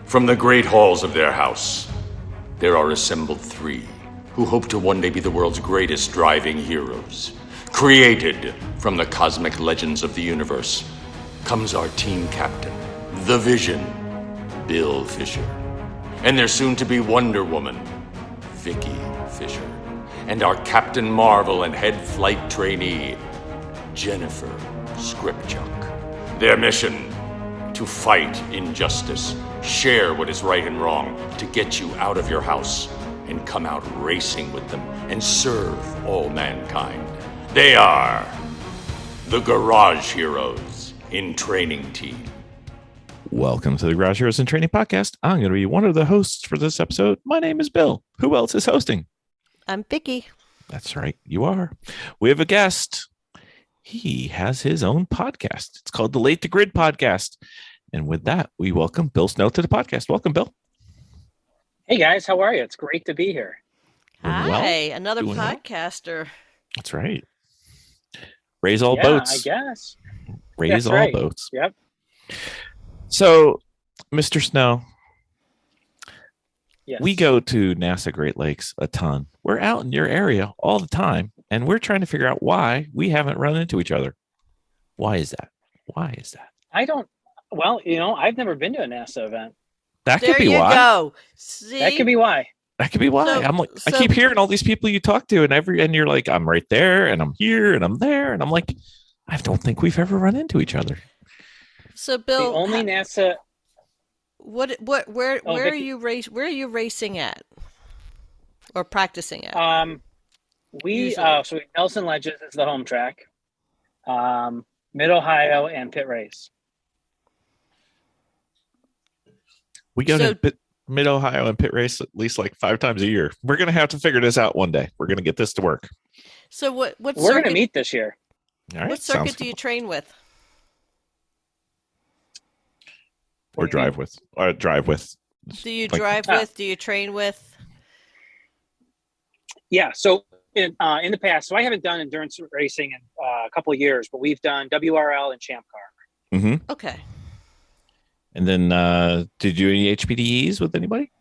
From the great halls of their house, there are assembled three who hope to one day be the world's greatest driving heroes. Created from the cosmic legends of the universe comes our team captain, the Vision, Bill Fisher, and their soon-to-be Wonder Woman, Vicky Fisher, and our Captain Marvel and head flight trainee, Jennifer Scripchuk. Their mission: to fight injustice, share what is right and wrong, to get you out of your house and come out racing with them and serve all mankind. They are the Garage Heroes in Training Team. Welcome to the Garage Heroes in Training Podcast. I'm going to be one of the hosts for this episode. My name is Bill. Who else is hosting? I'm Vicky. That's right. You are. We have a guest. He has his own podcast. It's called the Late to Grid Podcast. And with that, we welcome Bill Snow to the podcast. Welcome, Bill. Hey, guys. How are you? It's great to be here. Hi, another Doing well. podcaster. That's right. Raise all boats. I guess. Raise That's all right. boats. Yep. So, Mr. Snow, Yes. we go to NASA Great Lakes a ton. We're out in your area all the time, and we're trying to figure out why we haven't run into each other. Why is that? Why is that? I don't. Well, I've never been to a NASA event. That There could be you why. go. See? That could be why. That could be why. So- I'm like, I so- keep hearing all these people you talk to, and you're like, I'm right there, and I'm here, and I'm there, and I'm like, I don't think we've ever run into each other. So, Bill, The only NASA. where are Vicky. you Where are you racing at, or practicing at? We Usually. so Nelson Ledges is the home track. Mid Ohio and PittRace. We go So- to Mid Ohio and PittRace at least like 5 times a year. We're gonna have to figure this out one day. We're gonna get this to work. So, what We're circuit? going to meet this year. All right. What Sounds circuit do you good. train with? Or What do you mean? drive with? Or drive with? Do you Like- drive with? Do you train with? Yeah. So in the past, so I haven't done endurance racing in a couple of years, but we've done WRL and Champ Car. Mm-hmm. Okay. And then, did you do any HPDEs with anybody?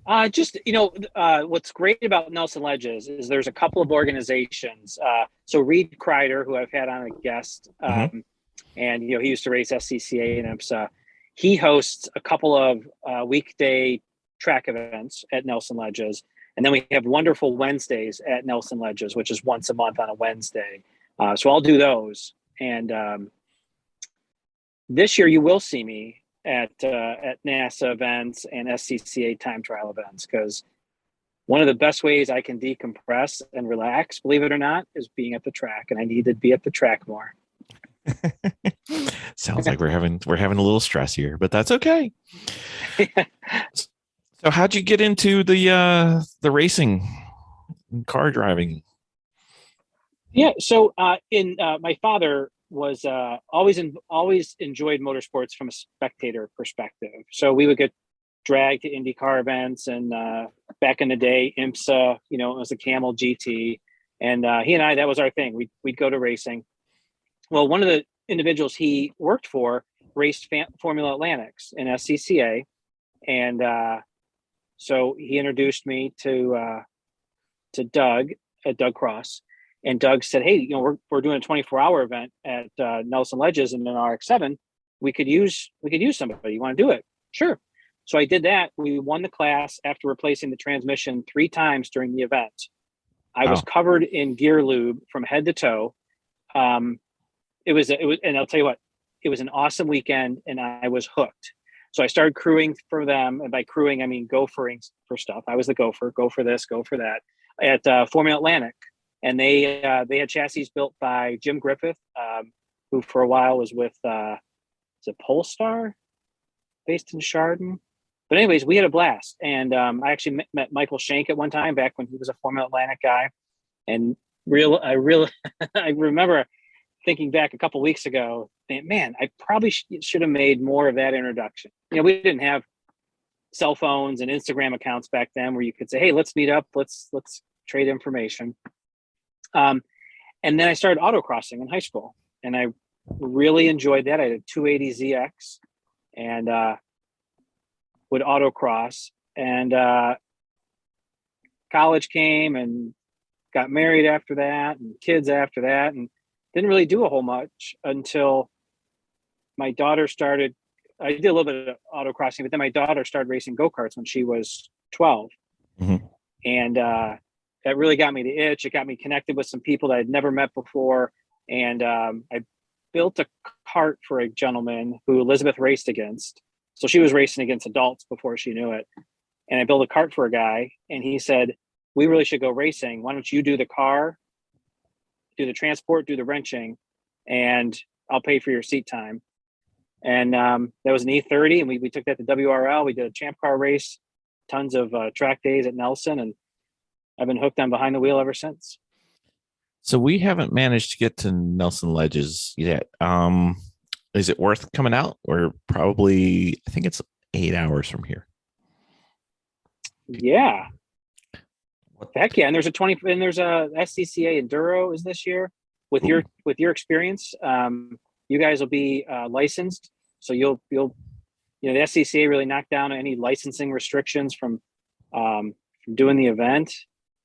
What's great about Nelson Ledges is there's a couple of organizations. So Reed Kreider, who I've had on a guest, and he used to race SCCA and IMSA. He hosts a couple of weekday track events at Nelson Ledges, and then we have wonderful Wednesdays at Nelson Ledges, which is once a month on a Wednesday. So I'll do those, and this year you will see me at NASA events and SCCA time trial events, because one of the best ways I can decompress and relax, believe it or not, is being at the track, and I need to be at the track more. Sounds like we're having a little stress here, but that's okay. So how'd you get into the racing and car driving? Yeah. So my father was always enjoyed motorsports from a spectator perspective. So we would get dragged to IndyCar events, and back in the day, IMSA, it was a Camel GT, and he and I, that was our thing. We'd go to racing. Well, one of the individuals he worked for raced Formula Atlantics in SCCA, and so he introduced me to Doug at Doug Cross. And Doug said, "Hey, we're doing a 24-hour event at Nelson Ledges in an RX-7. We could use somebody. You want to do it?" Sure. So I did that. We won the class after replacing the transmission 3 times during the event. I was covered in gear lube from head to toe. It was, and I'll tell you what, it was an awesome weekend, and I was hooked. So I started crewing for them, and by crewing I mean gophering for stuff. I was the gopher. Go for this, go for that at Formula Atlantic. And they had chassis built by Jim Griffith, who for a while was with is it Polestar, based in Chardon. But anyways, we had a blast, and I actually met Michael Shank at one time back when he was a Formula Atlantic guy. And I remember thinking back a couple weeks ago, man, I probably should have made more of that introduction. We didn't have cell phones and Instagram accounts back then where you could say, "Hey, let's meet up, let's trade information." And then I started autocrossing in high school, and I really enjoyed that. I had a 280ZX, and would autocross, and college came and got married after that, and kids after that, and didn't really do a whole much until my daughter started. I did a little bit of autocrossing, but then my daughter started racing go-karts when she was 12. Mm-hmm. And that really got me the itch. It got me connected with some people that I'd never met before. And I built a kart for a gentleman who Elizabeth raced against. So she was racing against adults before she knew it. And I built a kart for a guy, and he said, we really should go racing. Why don't you do the car, do the transport, do the wrenching, and I'll pay for your seat time. And that was an E30, and we took that to WRL. We did a champ car race, tons of track days at Nelson, and I've been hooked on behind the wheel ever since. So we haven't managed to get to Nelson Ledges yet. Is it worth coming out? Or probably, I think it's 8 hours from here. Yeah. Heck yeah. And there's a SCCA Enduro is this year. With your experience, you guys will be licensed. So you'll the SCCA really knocked down any licensing restrictions from doing the event.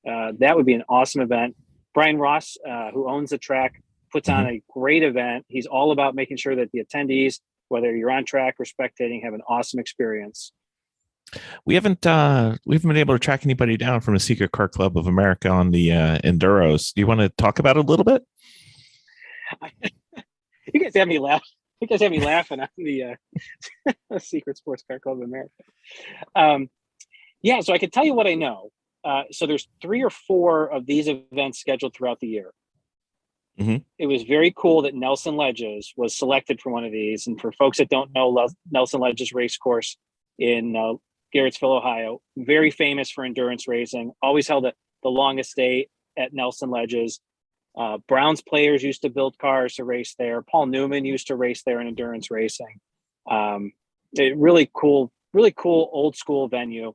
That would be an awesome event. Brian Ross, who owns the track, puts on a great event. He's all about making sure that the attendees, whether you're on track or spectating, have an awesome experience. We haven't been able to track anybody down from the Secret Car Club of America on the Enduros. Do you want to talk about it a little bit? You guys have me laugh. You guys have me laughing on the Secret Sports Car Club of America. Yeah, so I can tell you what I know. So there's 3 or 4 of these events scheduled throughout the year. Mm-hmm. It was very cool that Nelson Ledges was selected for one of these. And for folks that don't know, Nelson Ledges Race Course in Garrettsville, Ohio, very famous for endurance racing, always held the longest day at Nelson Ledges. Browns players used to build cars to race there. Paul Newman used to race there in endurance racing. Really cool old school venue.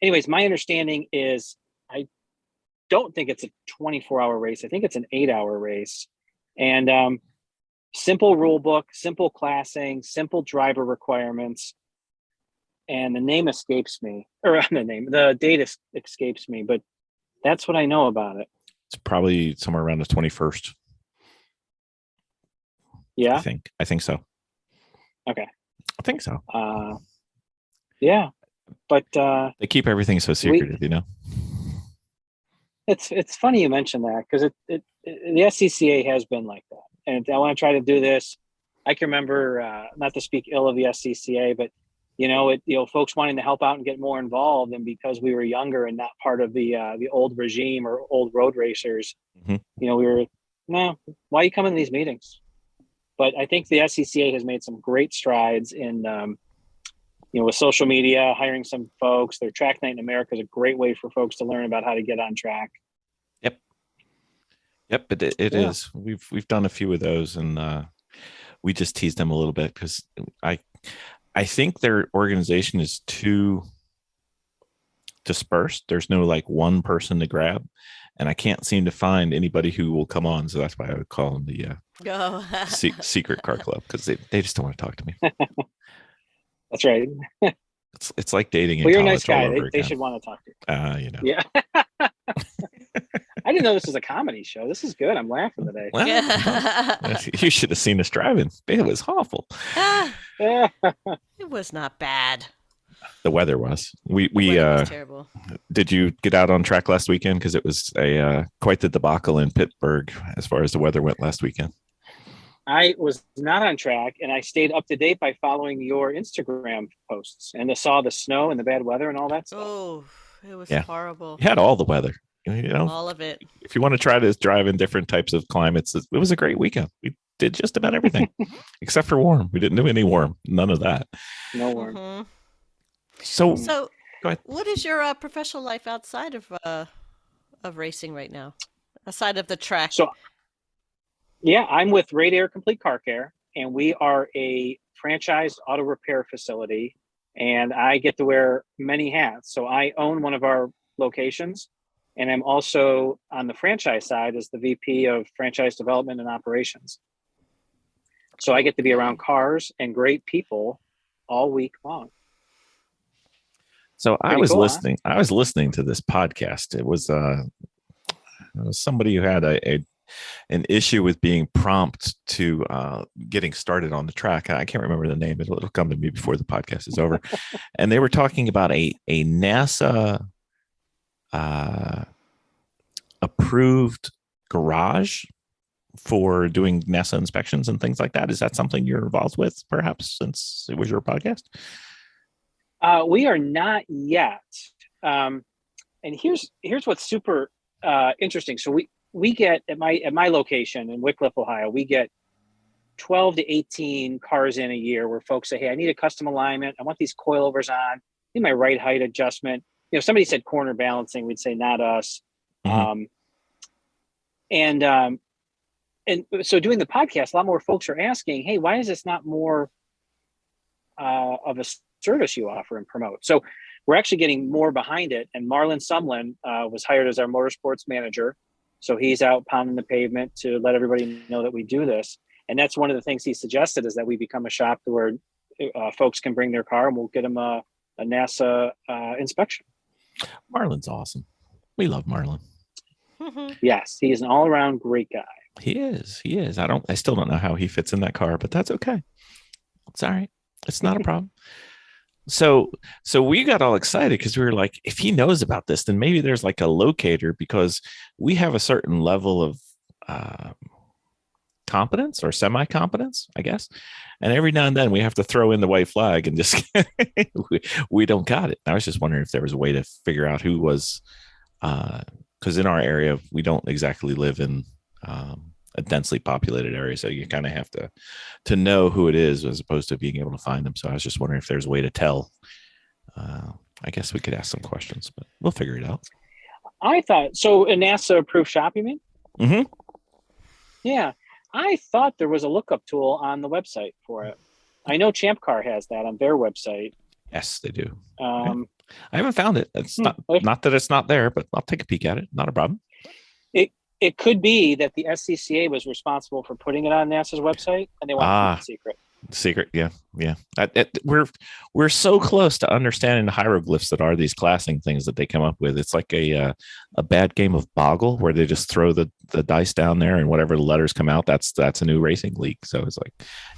Anyways, my understanding is I don't think it's a 24-hour race. I think it's an 8-hour race. And simple rule book, simple classing, simple driver requirements. And the name escapes me, or the date escapes me, but that's what I know about it. It's probably somewhere around the 21st. Yeah. I think so. Okay. I think so. Yeah. But they keep everything so secretive, It's funny you mentioned that, because the SCCA has been like that. And I want to try to do this. I can remember, not to speak ill of the SCCA, but folks wanting to help out and get more involved, and because we were younger and not part of the old regime or old road racers, we were, no, why are you coming to these meetings? But I think the SCCA has made some great strides in, with social media, hiring some folks. Their Track Night in America is a great way for folks to learn about how to get on track. Yep, it is. We've done a few of those, and we just teased them a little bit because I think their organization is too dispersed. There's no one person to grab, and I can't seem to find anybody who will come on. So that's why I would call them the Secret Car Club, because they just don't want to talk to me. That's right. It's like dating. Well, you're a nice guy. They should want to talk to you. Yeah. I didn't know this was a comedy show. This is good. I'm laughing today. Well, you should have seen us driving. It was awful. It was not bad. The weather was. We was terrible. Did you get out on track last weekend? Because it was quite the debacle in Pittsburgh as far as the weather went last weekend. I was not on track, and I stayed up to date by following your Instagram posts, and I saw the snow and the bad weather and all that stuff. Oh, it was horrible. You had all the weather. All of it. If you want to try to drive in different types of climates, it was a great weekend. We did just about everything except for warm. We didn't do any warm. None of that. No warm. Mm-hmm. So go ahead. What is your professional life outside of racing right now, aside of the track? So, yeah, I'm with Radar Complete Car Care, and we are a franchised auto repair facility, and I get to wear many hats. So I own one of our locations, and I'm also on the franchise side as the VP of Franchise Development and Operations. So I get to be around cars and great people all week long. So I Pretty was cool, huh? listening. I was listening to this podcast. It was somebody who had an issue with being prompt to getting started on the track. I can't remember the name. It'll come to me before the podcast is over. And they were talking about a NASA approved garage for doing NASA inspections and things like that. Is that something you're involved with, perhaps, since it was your podcast? We are not yet. And here's what's super interesting. So we get at my location in Wickliffe, Ohio, we get 12 to 18 cars in a year where folks say, hey, I need a custom alignment. I want these coilovers on. I need my right height adjustment. You know, somebody said corner balancing, we'd say not us. Mm-hmm. And so doing the podcast, a lot more folks are asking, hey, why is this not more of a service you offer and promote? So we're actually getting more behind it. And Marlon Sumlin was hired as our motorsports manager. So he's out pounding the pavement to let everybody know that we do this. And that's one of the things he suggested, is that we become a shop where folks can bring their car and we'll get them a NASA inspection. Marlon's awesome. We love Marlon. Yes, he is an all-around great guy. He is. I still don't know how he fits in that car, but that's okay. It's all right. It's not a problem. So we got all excited because we were like, if he knows about this, then maybe there's like a locator, because we have a certain level of competence or semi-competence, I guess. And every now and then we have to throw in the white flag and just we don't got it. I was just wondering if there was a way to figure out who was, because in our area, we don't exactly live in a densely populated area. So you kind of have to know who it is as opposed to being able to find them. So I was just wondering if there's a way to tell. I guess we could ask some questions, but we'll figure it out. I thought, so a NASA approved shop, you mean? Mm-hmm. Yeah. I thought there was a lookup tool on the website for it. I know Champ Car has that on their website. Yes, they do. Okay. I haven't found it. It's not that it's not there, but I'll take a peek at it. Not a problem. It could be that the SCCA was responsible for putting it on NASA's website, and they want to keep it secret. Secret, yeah. We're so close to understanding the hieroglyphs that are these classing things that they come up with. It's like a bad game of Boggle where they just throw the dice down there, and whatever the letters come out, that's a new racing league. So it's like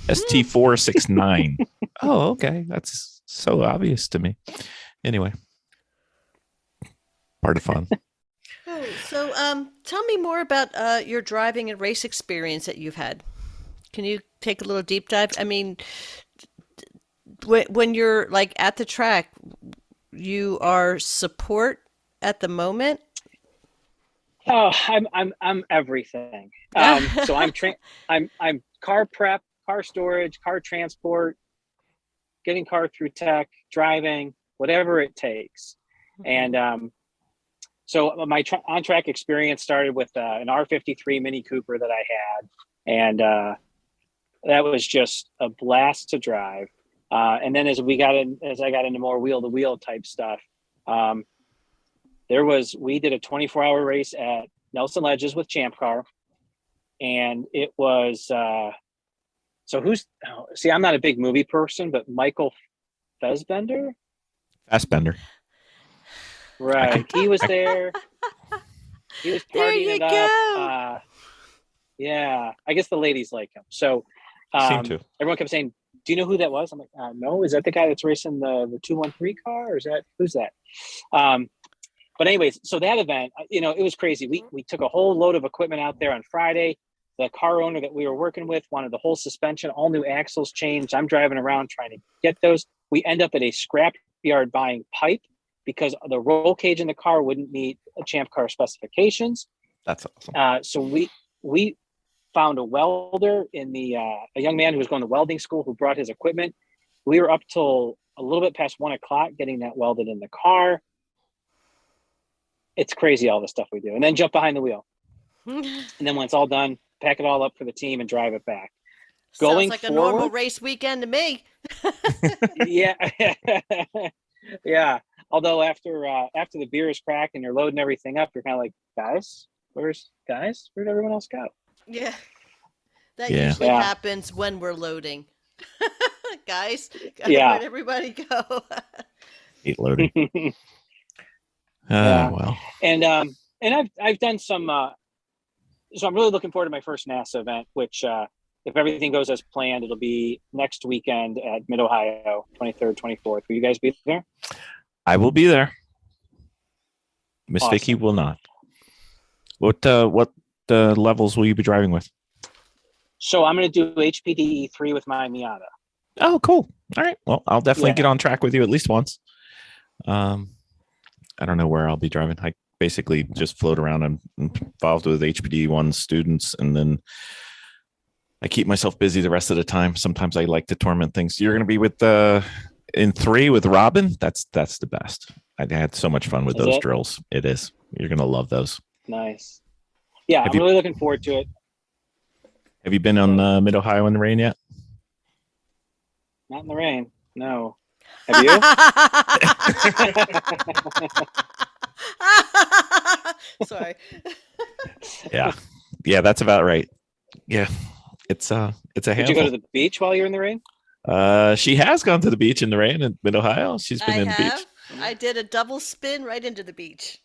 ST469. Oh, okay, that's so obvious to me. Anyway, part of fun. So tell me more about your driving and race experience that you've had. Can you take a little deep dive? I mean, when you're like at the track, you are support at the moment. Oh, I'm everything. So I'm car prep, car storage, car transport, getting car through tech, driving, whatever it takes. And so my on-track experience started with an R53 Mini Cooper that I had, and that was just a blast to drive. And then as I got into more wheel-to-wheel type stuff, we did a 24-hour race at Nelson Ledges with Champ Car, and it was I'm not a big movie person, but Michael Fassbender. Right. He was there. He was partying it up. Yeah. I guess the ladies like him. So everyone kept saying, do you know who that was? I'm like, no. Is that the guy that's racing the 213 car? Or who's that? But anyways, so that event, it was crazy. We took a whole load of equipment out there on Friday. The car owner that we were working with wanted the whole suspension, all new axles changed. I'm driving around trying to get those. We end up at a scrap yard buying pipe, because the roll cage in the car wouldn't meet a Champ Car specifications. That's awesome. So we found a welder a young man who was going to welding school who brought his equipment. We were up till a little bit past 1 o'clock getting that welded in the car. It's crazy, all the stuff we do. And then jump behind the wheel. And then when it's all done, pack it all up for the team and drive it back. Sounds like a normal race weekend to me. Yeah. Yeah. Although after the beer is cracked and you're loading everything up, you're kind of like, where'd everyone else go? Yeah. That usually happens when we're loading. Guys, where'd everybody go? Hate loading. Yeah. Well, And I've done some. So I'm really looking forward to my first NASA event, which, if everything goes as planned, it'll be next weekend at Mid Ohio, 23rd, 24th. Will you guys be there? I will be there. Miss Awesome. Vicky will not. What levels will you be driving with? So I'm going to do HPDE 3 with my Miata. Oh, cool. All right. Well, I'll definitely Yeah. get on track with you at least once. I don't know where I'll be driving. I basically just float around. I'm involved with HPD1 students, and then I keep myself busy the rest of the time. Sometimes I like to torment things. You're going to be with in 3 with Robin. That's the best. I had so much fun with those drills. It is. You're going to love those. Nice. Yeah, I'm really looking forward to it. Have you been on Mid Ohio in the rain yet? Not in the rain. No. Have you? Sorry. Yeah, that's about right. Yeah, it's a handful. Did you go to the beach while you're in the rain? She has gone to the beach in the rain in Mid Ohio. She's been in the beach. I did a double spin right into the beach.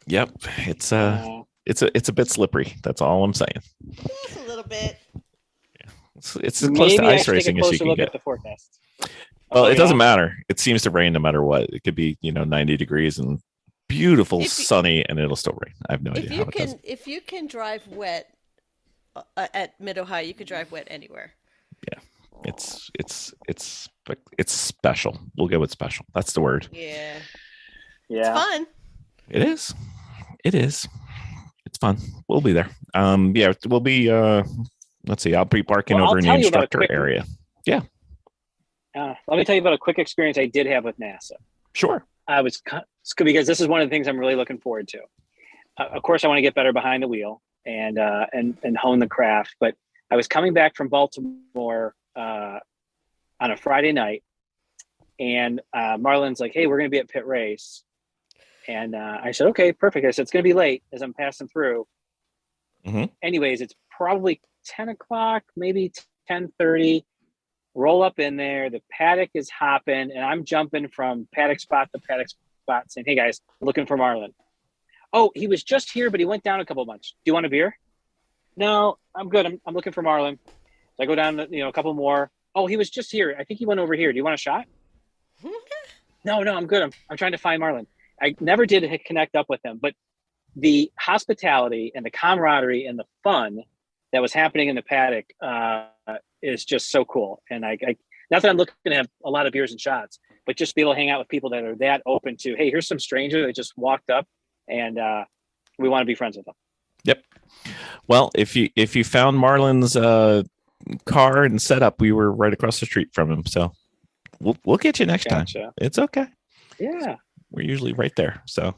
Yep. It's a bit slippery. That's all I'm saying. Just a little bit. It's as close to ice racing as you can look get. at the forecast. Well, it doesn't matter. It seems to rain no matter what. It could be 90 degrees and beautiful sunny, and it'll still rain. I have no idea how it does. If you can drive wet at Mid Ohio, you could drive wet anywhere. Yeah, it's special. We'll go with special. That's the word. Yeah. Yeah. It's fun. It is. It's fun. We'll be there. Yeah, we'll be. Let's see. I'll be parking over in the instructor area. Yeah. Let me tell you about a quick experience I did have with NASA. Sure. Because this is one of the things I'm really looking forward to. Of course, I want to get better behind the wheel and hone the craft. But I was coming back from Baltimore on a Friday night, and Marlon's like, "Hey, we're going to be at PittRace," and I said, "Okay, perfect." I said, "It's going to be late as I'm passing through." Mm-hmm. Anyways, it's probably 10 o'clock, maybe 10:30. Roll up in there. The paddock is hopping, and I'm jumping from paddock spot to paddock spot, saying, "Hey guys, looking for Marlon." "Oh, he was just here, but he went down a couple months. Do you want a beer?" "No, I'm good. I'm looking for Marlon." So I go down, a couple more. "Oh, he was just here. I think he went over here. Do you want a shot?" No, I'm good. I'm trying to find Marlon. I never did connect up with him, but the hospitality and the camaraderie and the fun that was happening in the paddock is just so cool. And I not that I'm looking to have a lot of beers and shots, but just be able to hang out with people that are that open to, hey, here's some stranger that just walked up, and we want to be friends with them. Yep. Well, if you found Marlon's car and setup, we were right across the street from him, so we'll get you next time. It's okay. Yeah, we're usually right there. So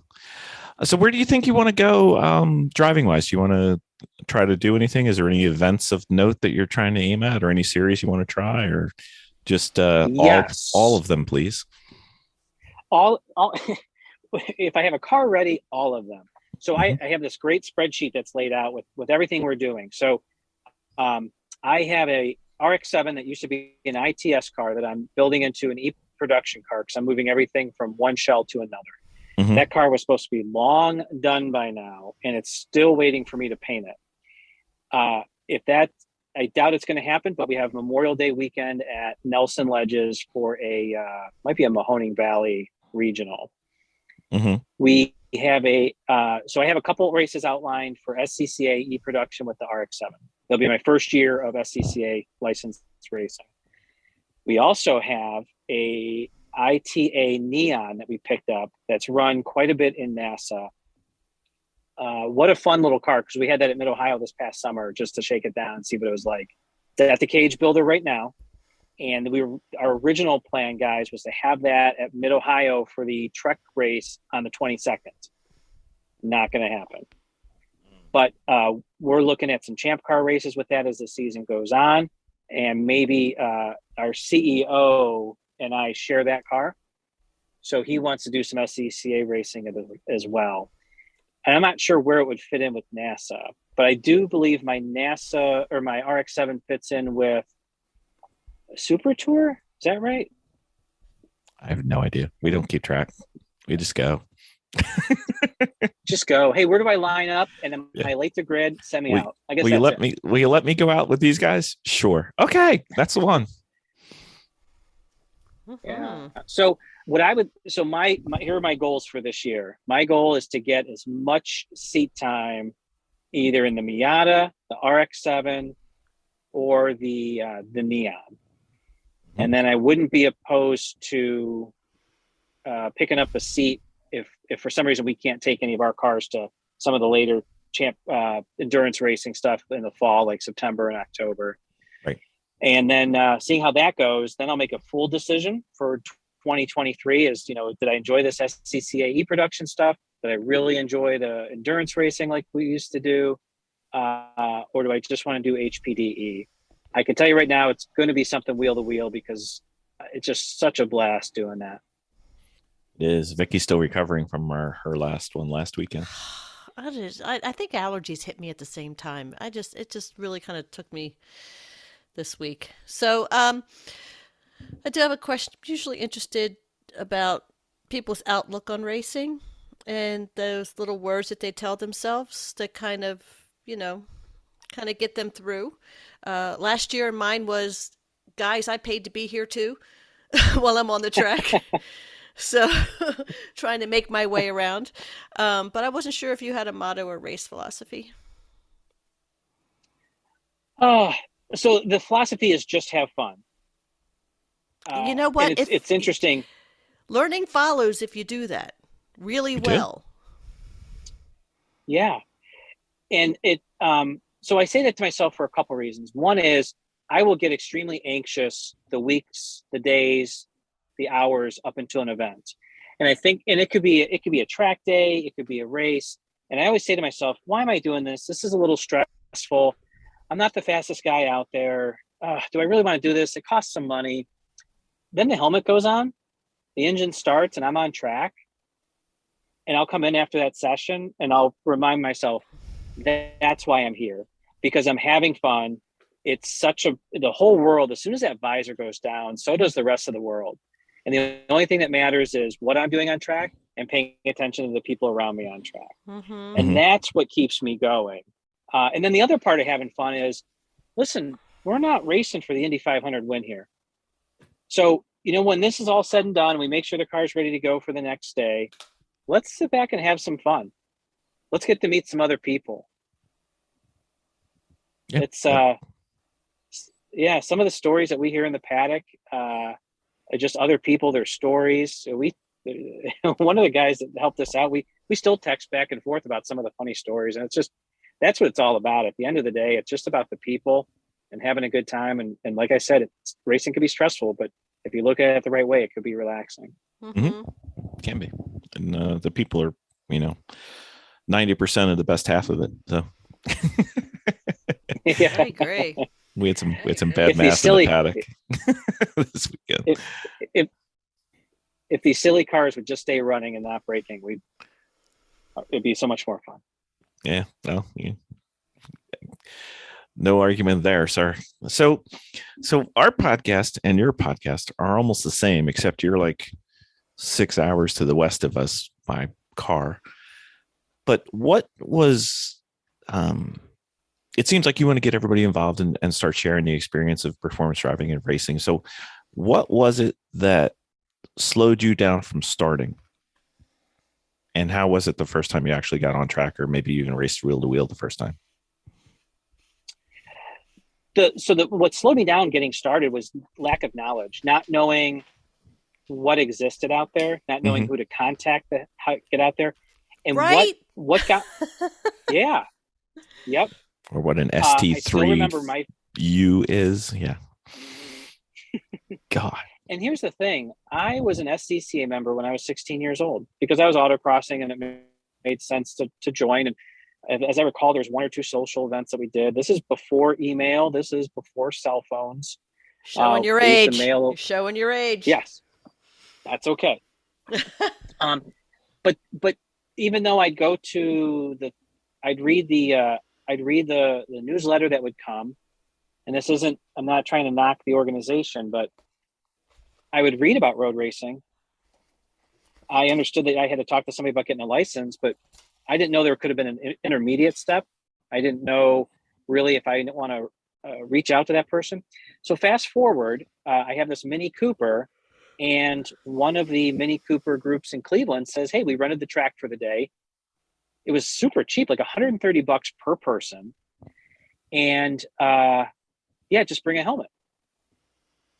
where do you think you want to go driving wise? Do you want to try to do anything? Is there any events of note that you're trying to aim at, or any series you want to try, or just yes. all of them, please? All if I have a car ready, all of them. So I have this great spreadsheet that's laid out with everything we're doing. So I have a RX-7 that used to be an ITS car that I'm building into an e-production car because I'm moving everything from one shell to another. Mm-hmm. That car was supposed to be long done by now, and it's still waiting for me to paint it. I doubt it's going to happen, but we have Memorial Day weekend at Nelson Ledges for might be a Mahoning Valley regional. Mm-hmm. We have so I have a couple of races outlined for SCCA e-production with the RX-7. It'll be my first year of SCCA licensed racing. We also have a ITA Neon that we picked up that's run quite a bit in NASA. What a fun little car, because we had that at Mid Ohio this past summer just to shake it down and see what it was like. It's at the cage builder right now, and our original plan, guys, was to have that at Mid Ohio for the Trek race on the 22nd. Not going to happen, but we're looking at some champ car races with that as the season goes on, and maybe our CEO and I share that car. So he wants to do some SCCA racing as well. And I'm not sure where it would fit in with NASA, but I do believe my NASA or my RX-7 fits in with a Super Tour. Is that right? I have no idea. We don't keep track. We just go. Just go. Hey, where do I line up? And am Yeah. I late to grid? Send me Will, out. I guess will you that's let it. me? Will you let me go out with these guys? Sure. Okay, that's the one. Yeah. So what I would, so my here are my goals for this year. My goal is to get as much seat time either in the Miata, the RX-7, or the Neon. And then I wouldn't be opposed to picking up a seat if for some reason we can't take any of our cars to some of the later endurance racing stuff in the fall, like September and October. Right. And then seeing how that goes, then I'll make a full decision for 2023 is, did I enjoy this SCCAE production stuff? Did I really enjoy the endurance racing like we used to do? Or do I just want to do HPDE? I can tell you right now, it's going to be something wheel to wheel because it's just such a blast doing that. It is. Vicky's still recovering from her last one last weekend. I think allergies hit me at the same time. It just really kind of took me this week. So, I do have a question. I'm usually interested about people's outlook on racing and those little words that they tell themselves that kind of get them through. Last year, mine was, guys, I paid to be here too while I'm on the track. So trying to make my way around. But I wasn't sure if you had a motto or race philosophy. So the philosophy is just have fun. You know what? It's interesting. Learning follows if you do that really well. Yeah. And so I say that to myself for a couple reasons. One is I will get extremely anxious the weeks, the days, the hours up until an event. And I think, and it could be a track day, it could be a race. And I always say to myself, why am I doing this? This is a little stressful. I'm not the fastest guy out there. Do I really want to do this? It costs some money. Then the helmet goes on, the engine starts, and I'm on track. And I'll come in after that session and I'll remind myself that's why I'm here, because I'm having fun. It's the whole world, as soon as that visor goes down, so does the rest of the world. And the only thing that matters is what I'm doing on track and paying attention to the people around me on track. Mm-hmm. And that's what keeps me going. And then the other part of having fun is, listen, we're not racing for the Indy 500 win here. So, when this is all said and done, we make sure the car's ready to go for the next day. Let's sit back and have some fun. Let's get to meet some other people. Yep. It's, some of the stories that we hear in the paddock, just other people, their stories. So one of the guys that helped us out, we still text back and forth about some of the funny stories. And that's what it's all about. At the end of the day, it's just about the people and having a good time. And like I said, racing can be stressful, but if you look at it the right way, it could be relaxing. Mm-hmm. Can be. And the people are, 90% of the best half of it. So yeah. I agree. We had some bad mass in the paddock this weekend. If these silly cars would just stay running and not braking, it'd be so much more fun. Yeah, well, no argument there, sir. So our podcast and your podcast are almost the same, except you're like 6 hours to the west of us by car. But what was it seems like you want to get everybody involved and start sharing the experience of performance driving and racing. So what was it that slowed you down from starting? And how was it the first time you actually got on track, or maybe you even raced wheel to wheel the first time? What slowed me down getting started was lack of knowledge, not knowing what existed out there, not knowing who to contact how to get out there, and right? what got yeah, yep. Or what an ST3 U is. Yeah. God. And here's the thing. I was an SCCA member when I was 16 years old because I was autocrossing and it made sense to join. And as I recall, there's 1 or 2 social events that we did. This is before email. This is before cell phones. Showing your age. You're showing your age. Yes. That's okay. But even though I'd go to I'd read the newsletter that would come, and I'm not trying to knock the organization, but I would read about road racing I understood that I had to talk to somebody about getting a license, but I didn't know there could have been an intermediate step. I didn't know really if I didn't want to reach out to that person. So fast forward, I have this Mini Cooper, and one of the Mini Cooper groups in Cleveland says, hey, we rented the track for the day. It was super cheap, like $130 per person. And yeah, just bring a helmet.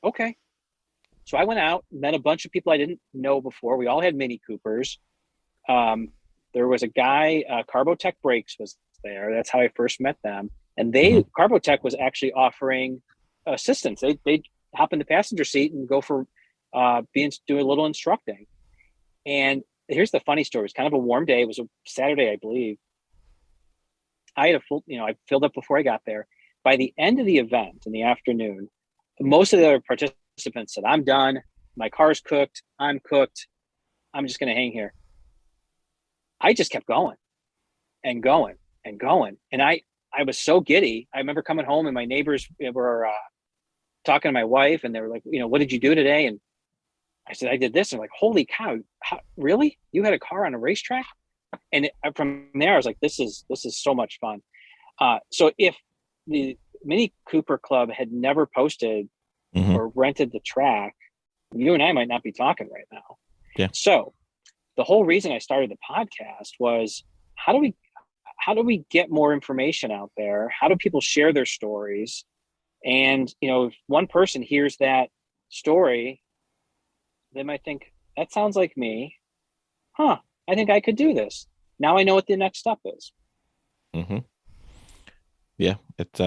Okay. So I went out, met a bunch of people I didn't know before. We all had Mini Coopers. There was a guy, Carbotech Brakes was there. That's how I first met them. And Carbotech was actually offering assistance. They'd hop in the passenger seat and go for do a little instructing. And here's the funny story. It was kind of a warm day. It was a Saturday, I believe. I had I filled up before I got there. By the end of the event in the afternoon, most of the other participants said, I'm done. My car's cooked. I'm cooked. I'm just going to hang here. I just kept going and going and going. And I was so giddy. I remember coming home and my neighbors were talking to my wife, and they were like, what did you do today? And I said, I did this. And like, holy cow, really? You had a car on a racetrack? And from there, I was like, this is so much fun. So if the Mini Cooper Club had never posted or rented the track, you and I might not be talking right now. Yeah. So the whole reason I started the podcast was, how do we get more information out there? How do people share their stories? And, if one person hears that story, they might think, that sounds like me. I think I could do this. Now I know what the next step is. Mm-hmm. Yeah. It's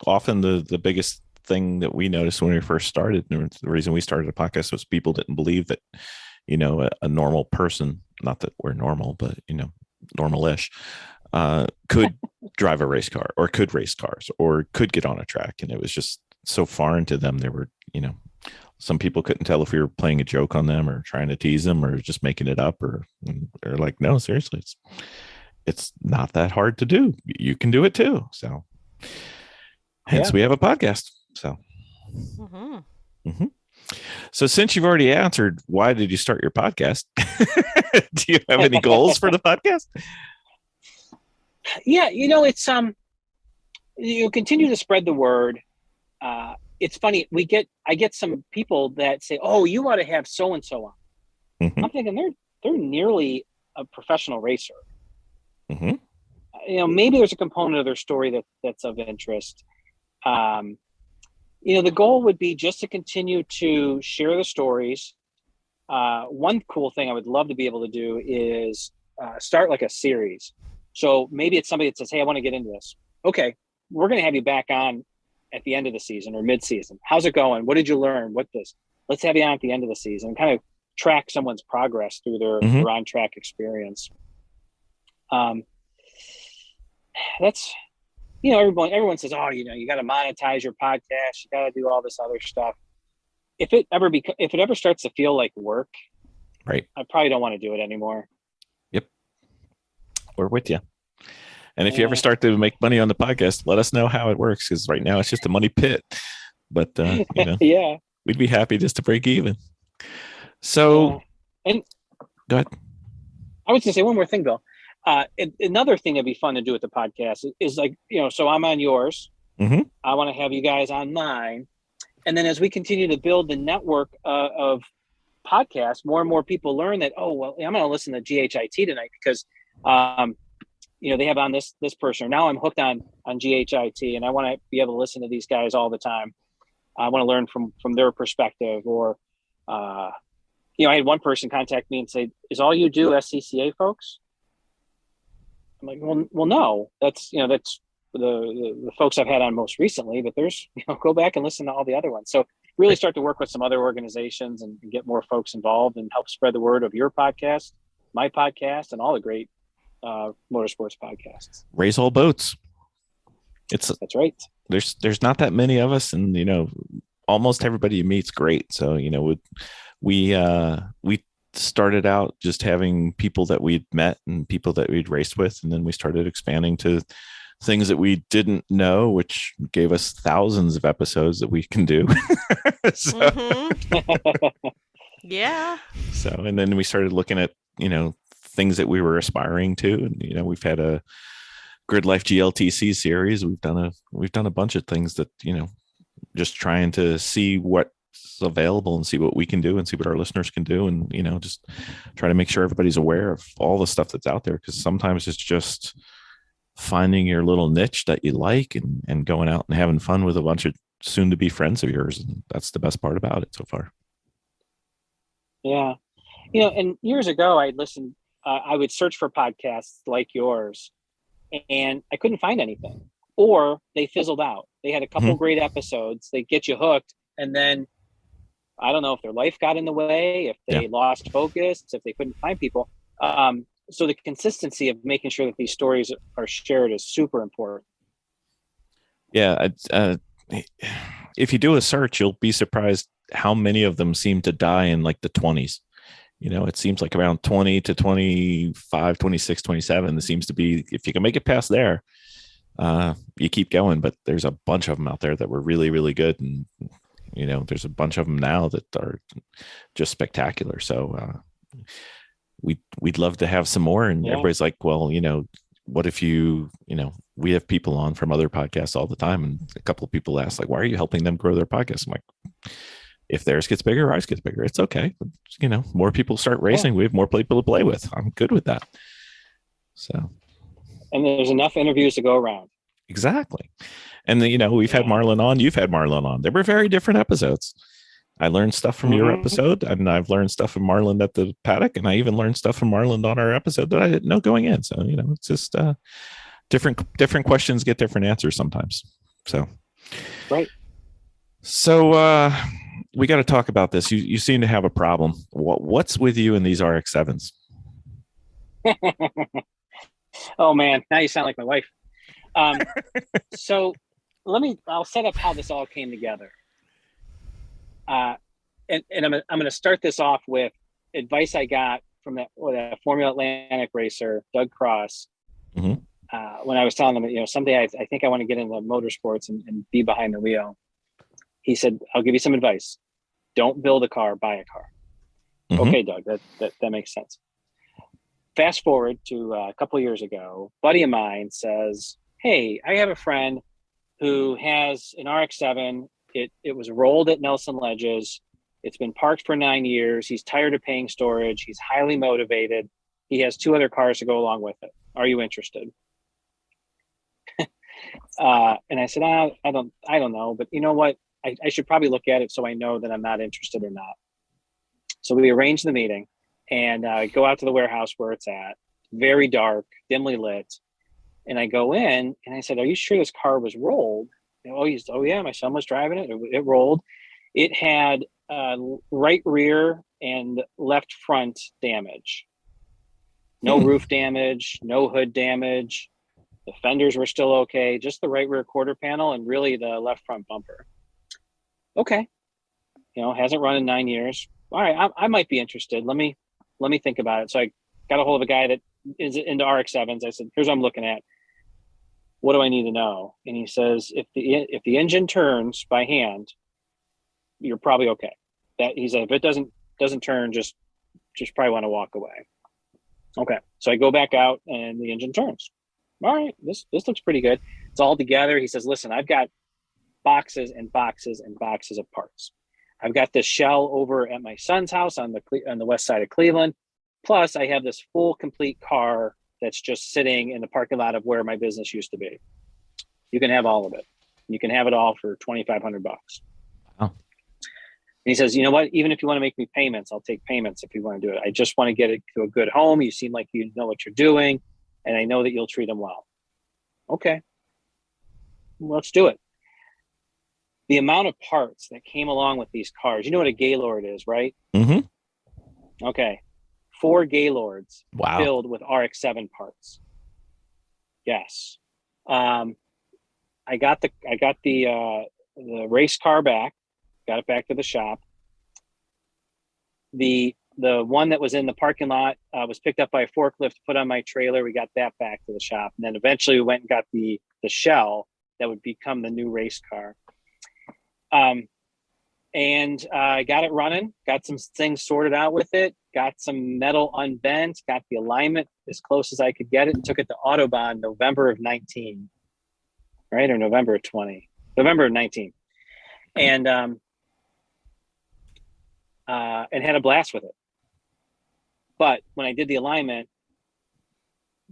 often the biggest thing that we noticed when we first started, the reason we started a podcast was people didn't believe that, a normal person, not that we're normal, but, normal-ish, could drive a race car or could race cars or could get on a track. And it was just so foreign to them. They were, some people couldn't tell if we were playing a joke on them or trying to tease them or just making it up, or they're like, no, seriously, it's not that hard to do. You can do it too. So hence we have a podcast. So, So since you've already answered, why did you start your podcast? Do you have any goals for the podcast? Yeah, it's you continue to spread the word. It's funny, I get some people that say, oh, you ought to have so and so on. I'm thinking they're nearly a professional racer. Maybe there's a component of their story that's of interest. The goal would be just to continue to share the stories. One cool thing I would love to be able to do is start like a series. So maybe it's somebody that says, hey, I want to get into this. Okay, we're going to have you back on at the end of the season or mid-season. How's it going? What did you learn? Let's have you on at the end of the season and kind of track someone's progress through their on-track experience. That's, everyone says, oh, you got to monetize your podcast. You got to do all this other stuff. If it ever starts to feel like work, right, I probably don't want to do it anymore. Yep. We're with you. And if you ever start to make money on the podcast, let us know how it works. Because right now it's just a money pit, but yeah, we'd be happy just to break even. So, and go ahead. I was going to say one more thing, Bill. Another thing that'd be fun to do with the podcast is like, so I'm on yours. I want to have you guys on mine. And then as we continue to build the network of podcasts, more and more people learn that, oh, well, I'm going to listen to GHIT tonight because, they have on this person. Or now I'm hooked on GHIT and I want to be able to listen to these guys all the time. I want to learn from their perspective. Or, I had one person contact me and say, is all you do SCCA folks? I'm like, well, no, that's the folks I've had on most recently, but there's, go back and listen to all the other ones. So really start to work with some other organizations and get more folks involved and help spread the word of your podcast, my podcast, and all the great motorsports podcasts. Raise all boats. That's right. There's not that many of us, and almost everybody you meet's great. So we started out just having people that we'd met and people that we'd raced with, and then we started expanding to things that we didn't know, which gave us thousands of episodes that we can do. Yeah. So, and then we started looking at, things that we were aspiring to. And, we've had a Grid Life GLTC series. We've done a bunch of things that, just trying to see what's available and see what we can do and see what our listeners can do. And, just try to make sure everybody's aware of all the stuff that's out there. Because sometimes it's just finding your little niche that you like and going out and having fun with a bunch of soon to be friends of yours. And that's the best part about it so far. Yeah. And years ago, I would search for podcasts like yours, and I couldn't find anything, or they fizzled out. They had a couple great episodes, they get you hooked, and then I don't know if their life got in the way, if they lost focus, if they couldn't find people. So the consistency of making sure that these stories are shared is super important. Yeah. If you do a search, you'll be surprised how many of them seem to die in like the 20s. It seems like around 20 to 25, 26, 27. It seems to be, if you can make it past there, you keep going. But there's a bunch of them out there that were really, really good. And, there's a bunch of them now that are just spectacular. So we'd love to have some more. And everybody's like, well, what if we have people on from other podcasts all the time. And a couple of people ask, like, why are you helping them grow their podcast? I'm like, if theirs gets bigger, ours gets bigger. It's okay. More people start racing. We have more people to play with. I'm good with that. So, and there's enough interviews to go around. Exactly. And we've had Marlon on, you've had Marlon on. They were very different episodes. I learned stuff from your episode, and I've learned stuff from Marlon at the paddock. And I even learned stuff from Marlon on our episode that I didn't know going in. So, it's just different questions get different answers sometimes. So, right. So, we got to talk about this. You seem to have a problem. What's with you in these RX-7s? Oh man, now you sound like my wife. So I'll set up how this all came together. And I'm going to start this off with advice I got from that Formula Atlantic racer, Doug Cross. When I was telling him, someday I think I want to get into motorsports and be behind the wheel. He said, I'll give you some advice. Don't build a car, buy a car. Okay, Doug, that makes sense. Fast forward to a couple of years ago, a buddy of mine says, hey, I have a friend who has an RX-7. It was rolled at Nelson Ledges. It's been parked for 9 years. He's tired of paying storage. He's highly motivated. He has 2 other cars to go along with it. Are you interested? And I said, I don't know, but you know what? I should probably look at it so I know that I'm not interested or not. So we arranged the meeting and go out to the warehouse where it's at. Very dark, dimly lit. And I go in and I said, are you sure this car was rolled? Oh yeah, my son was driving it. It rolled. It had right rear and left front damage. No roof damage, no hood damage. The fenders were still okay. Just the right rear quarter panel and really the left front bumper. Okay. Hasn't run in 9 years. All right, I might be interested. Let me think about it. So I got a hold of a guy that is into RX-7s. I said, here's what I'm looking at. What do I need to know? And he says, if the engine turns by hand, you're probably okay. That he said, if it doesn't turn, just probably want to walk away. Okay. So I go back out and the engine turns. All right, this looks pretty good. It's all together. He says, listen, I've got boxes and boxes and boxes of parts. I've got this shell over at my son's house on the west side of Cleveland. Plus, I have this full complete car that's just sitting in the parking lot of where my business used to be. You can have all of it. You can have it all for $2,500. Oh. And he says, you know what? Even if you want to make me payments, I'll take payments if you want to do it. I just want to get it to a good home. You seem like you know what you're doing, and I know that you'll treat them well. Okay, let's do it. The amount of parts that came along with these cars, you know what a Gaylord is, right? Okay. 4 Gaylords filled with RX-7 parts. Yes. I got the race car back, got it back to the shop. The one that was in the parking lot was picked up by a forklift, put on my trailer. We got that back to the shop. And then eventually we went and got the shell that would become the new race car. And I got it running, got some things sorted out with it, got some metal unbent, got the alignment as close as I could get it, and took it to Autobahn November of 19, right? Or November of 20, November of 19. And had a blast with it. But when I did the alignment,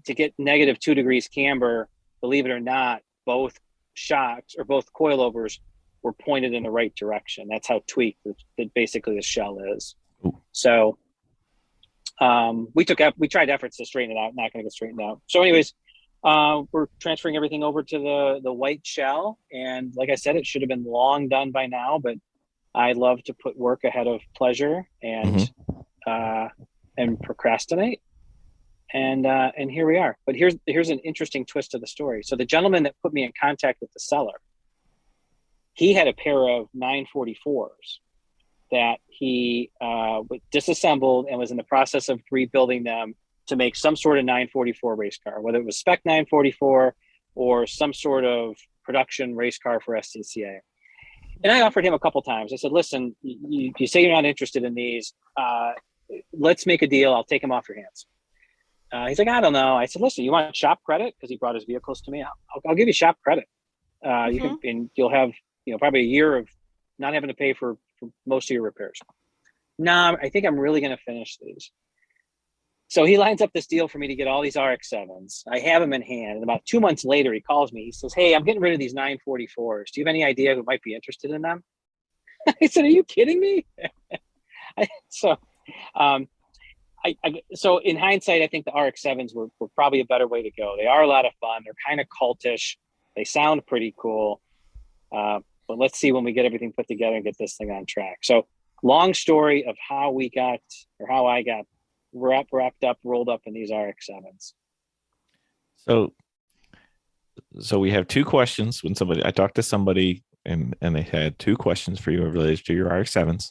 to get negative 2 degrees camber, believe it or not, both shocks or both coilovers were pointed in the right direction. That's how tweaked that basically the shell is. Ooh. So we tried efforts to straighten it out, not going to get straightened out. So anyways, we're transferring everything over to the white shell. And like I said, it should have been long done by now, but I love to put work ahead of pleasure and procrastinate. And here we are. But here's an interesting twist to the story. So the gentleman that put me in contact with the seller, he had a pair of 944s that he disassembled and was in the process of rebuilding them to make some sort of 944 race car, whether it was spec 944 or some sort of production race car for SCCA. And I offered him a couple times. I said, listen, you say you're not interested in these. Let's make a deal. I'll take them off your hands. He's like, I don't know. I said, listen, you want shop credit? Because he brought his vehicles to me. I'll give you shop credit. You can, and you'll have, probably a year of not having to pay for most of your repairs. No, I think I'm really going to finish these. So he lines up this deal for me to get all these RX-7s. I have them in hand. And about 2 months later, he calls me. He says, hey, I'm getting rid of these 944s. Do you have any idea who might be interested in them? I said, are you kidding me? So in hindsight, I think the RX-7s were probably a better way to go. They are a lot of fun. They're kind of cultish. They sound pretty cool. But let's see when we get everything put together and get this thing on track. So long story of how I got wrapped up, rolled up in these RX-7s. So we have two questions. When I talked to somebody and they had two questions for you related to your RX-7s.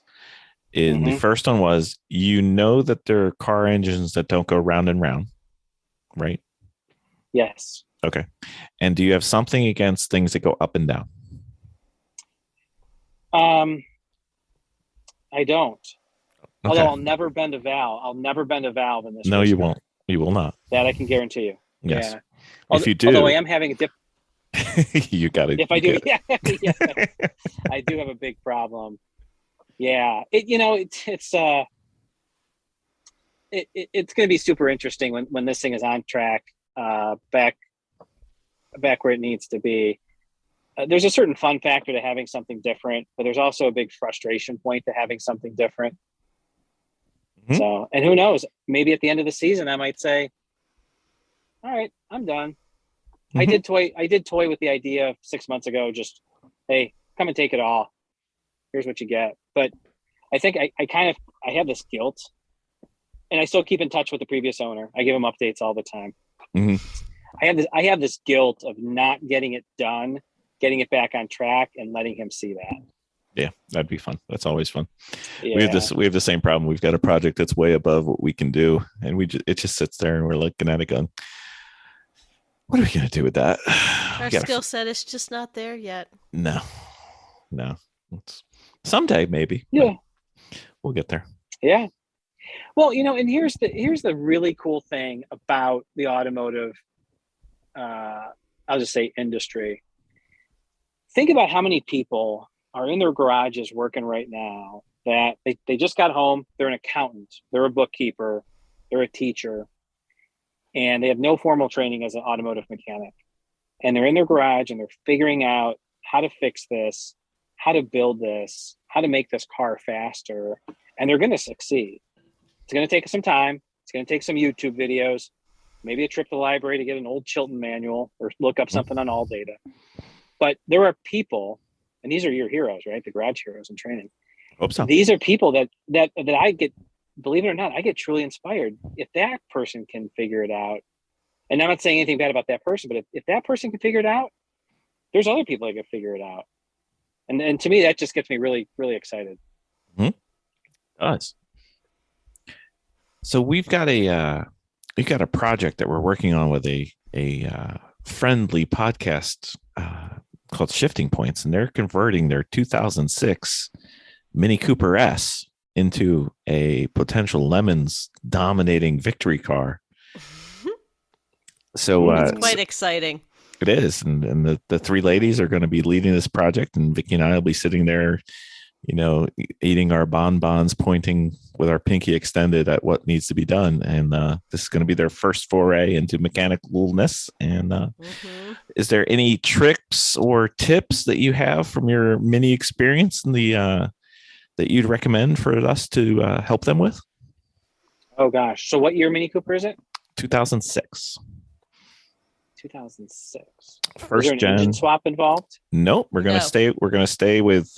And the first one was, that there are car engines that don't go round and round, right? Yes. Okay. And do you have something against things that go up and down? I don't. Okay. Although I'll never bend a valve. I'll never bend a valve in this. No, you won't. You will not. That I can guarantee you. Yes. Yeah. If you do, although I am having a dip. You got it. If I do, yeah, I do have a big problem. Yeah, it's going to be super interesting when this thing is on track, back where it needs to be. There's a certain fun factor to having something different, but there's also a big frustration point to having something different. Mm-hmm. So, and who knows, maybe at the end of the season, I might say, all right, I'm done. Mm-hmm. I did toy with the idea 6 months ago, just, hey, come and take it all. Here's what you get. But I think I have this guilt, and I still keep in touch with the previous owner. I give him updates all the time. Mm-hmm. I have this guilt of not getting it done, getting it back on track, and letting him see that. Yeah, that'd be fun. That's always fun. Yeah. We have the same problem. We've got a project that's way above what we can do, and it just sits there, and we're looking at it going, what are we going to do with that? Our skill set is just not there yet. No. Someday, maybe. Yeah. We'll get there. Yeah. Well, and here's the really cool thing about the automotive, I'll just say industry. Think about how many people are in their garages working right now that they just got home. They're an accountant. They're a bookkeeper. They're a teacher. And they have no formal training as an automotive mechanic. And they're in their garage and they're figuring out how to fix this, how to build this, how to make this car faster. And they're going to succeed. It's going to take some time. It's going to take some YouTube videos, maybe a trip to the library to get an old Chilton manual or look up something on All Data. But there are people, and these are your heroes, right? The garage heroes in training. Hope so. These are people that I get, believe it or not, I get truly inspired. If that person can figure it out, and I'm not saying anything bad about that person, but if that person can figure it out, there's other people that can figure it out. And to me, that just gets me really, really excited. Mm-hmm. It does. So we've got a project that we're working on with a friendly podcast called Shifting Points, and they're converting their 2006 Mini Cooper S into a potential Lemons dominating victory car. So It's quite exciting. It is. And the three ladies are going to be leading this project, and Vicky and I will be sitting there, eating our bonbons, pointing with our pinky extended at what needs to be done. And this is going to be their first foray into mechanicalness. And is there any tricks or tips that you have from your mini experience in the that you'd recommend for us to help them with? Oh gosh. So what year Mini Cooper is it? 2006. 2006. First is there an gen engine swap involved? Nope. We're gonna stay with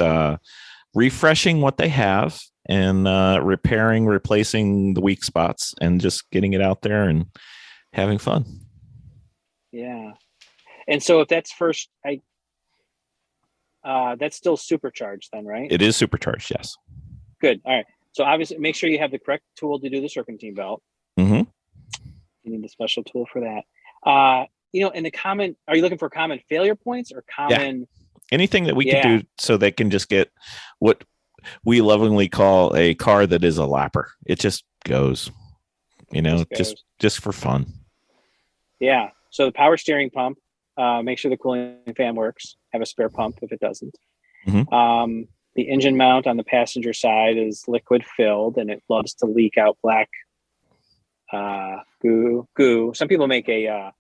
refreshing what they have and repairing, replacing the weak spots, and just getting it out there and having fun. Yeah. And so if that's first, that's still supercharged then, right? It is supercharged, yes. Good. All right. So obviously make sure you have the correct tool to do the serpentine belt. Mm-hmm. You need the special tool for that. In the common, are you looking for common failure points or common? Yeah. Anything that we can do so they can just get what we lovingly call a car that is a lapper. It just goes, just for fun. Yeah. So the power steering pump, make sure the cooling fan works. Have a spare pump if it doesn't. Mm-hmm. The engine mount on the passenger side is liquid filled, and it loves to leak out black goo. Some people make a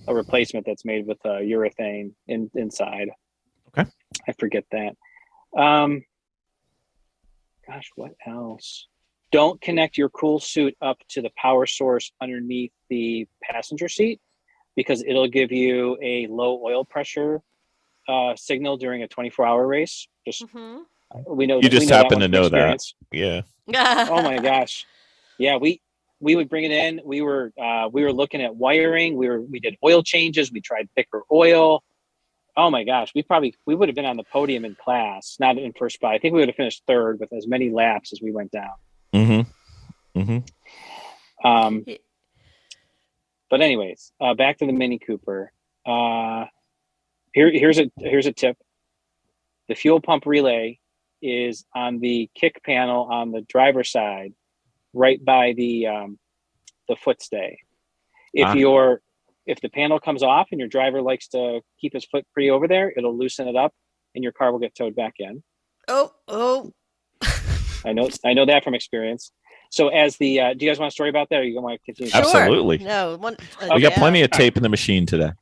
replacement that's made with urethane inside. Okay. I forget that. Gosh, what else? Don't connect your cool suit up to the power source underneath the passenger seat, because it'll give you a low oil pressure signal during a 24-hour race. We know you just happen to know that. Yeah. Oh my gosh. Yeah, we would bring it in. We were looking at wiring. We did oil changes. We tried thicker oil. Oh my gosh, we would have been on the podium in class, not in first spot. I think we would have finished third with as many laps as we went down. Mm-hmm. Mm-hmm. But anyways, back to the Mini Cooper. Here's a tip. The fuel pump relay is on the kick panel on the driver's side, right by the footstay. If the panel comes off and your driver likes to keep his foot pretty over there, it'll loosen it up and your car will get towed back in. Oh. I know that from experience. So do you guys want a story about that, or you want to continue? Sure. Absolutely. No, we got plenty of tape in the machine today.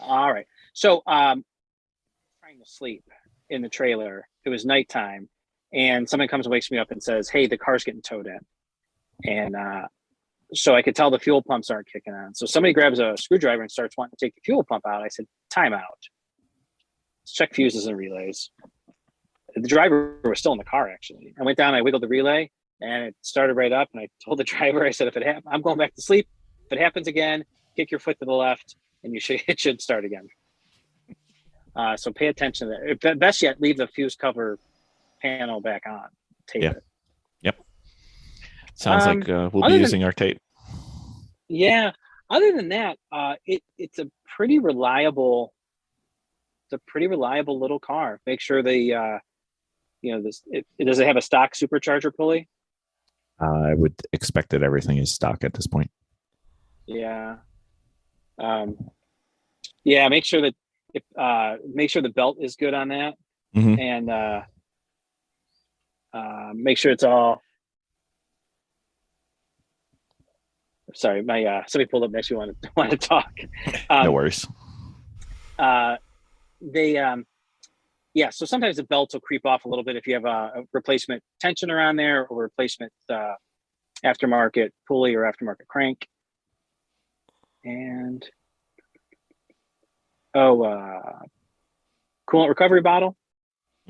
All right. So trying to sleep in the trailer. It was nighttime, and someone comes and wakes me up and says, "Hey, the car's getting towed in." And so I could tell the fuel pumps aren't kicking on. So somebody grabs a screwdriver and starts wanting to take the fuel pump out. I said, "Time out. Let's check fuses and relays." The driver was still in the car, actually. I went down, I wiggled the relay, and it started right up. And I told the driver, I said, "If it happens, I'm going back to sleep. If it happens again, kick your foot to the left, and it should start again." So pay attention to that. Best yet, leave the fuse cover panel back on. Tape it. Yep. Sounds like we'll be using our tape. Yeah. Other than that, it's a pretty reliable. It's a pretty reliable little car. Make sure does it have a stock supercharger pulley? I would expect that everything is stock at this point. Yeah. Make sure that make sure the belt is good on that, mm-hmm. and make sure it's all. Sorry, my somebody pulled up next to me want to talk. No worries. So sometimes the belts will creep off a little bit if you have a replacement tensioner on there or replacement aftermarket pulley or aftermarket crank. And coolant recovery bottle.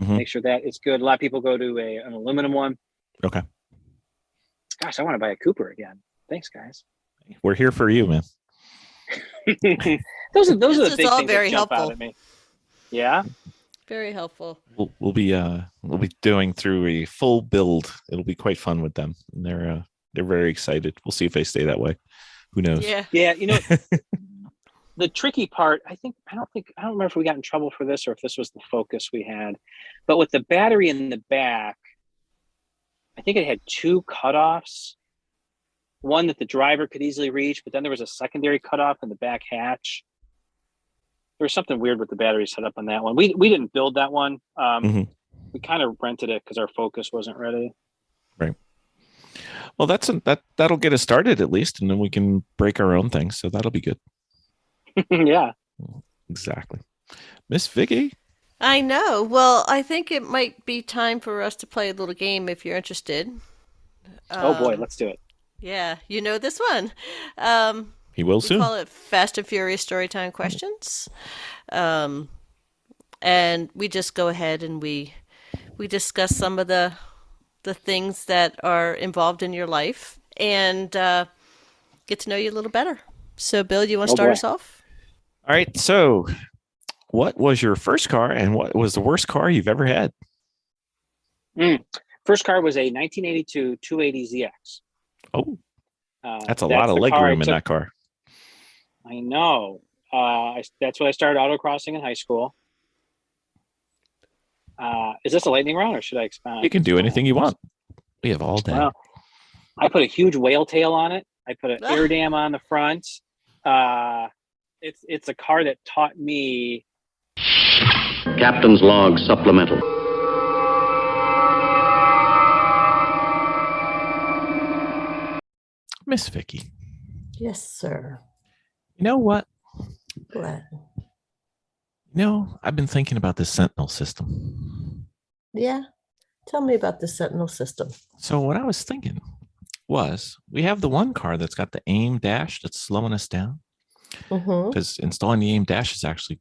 Mm-hmm. Make sure that it's good. A lot of people go to an aluminum one. Okay. Gosh, I want to buy a Cooper again. Thanks, guys. We're here for you, man. those are the big all things very that jump helpful. out at me. Yeah. Very helpful. We'll be doing through a full build. It'll be quite fun with them. And they're very excited. We'll see if they stay that way. Who knows? Yeah. Yeah. The tricky part, I don't remember if we got in trouble for this or if this was the focus we had, but with the battery in the back, I think it had 2 cutoffs. One that the driver could easily reach, but then there was a secondary cutoff in the back hatch. There was something weird with the battery setup on that one. We didn't build that one. We kind of rented it because our Focus wasn't ready. Right. Well, that'll get us started at least, and then we can break our own things. So that'll be good. Yeah. Exactly. Miss Vicky. I know. Well, I think it might be time for us to play a little game if you're interested. Oh boy, let's do it. Yeah, you know this one. He will We soon. call it Fast and Furious Storytime Questions. And we just go ahead and we discuss some of the things that are involved in your life and get to know you a little better. So, Bill, you want to start us off? All right. So, what was your first car, and what was the worst car you've ever had? First car was a 1982 280ZX. Oh, that's a lot of legroom in that car. I know. That's when I started autocrossing in high school. Is this a lightning round, or should I expound? You can do anything you want. We have all day. Well, I put a huge whale tail on it. I put an air dam on the front. It's a car that taught me. Captain's log supplemental. Miss Vicky. Yes, sir. You know what? What? I've been thinking about this Sentinel system. Yeah. Tell me about the Sentinel system. So what I was thinking was, we have the one car that's got the aim dash that's slowing us down. Because installing the aim dash is actually,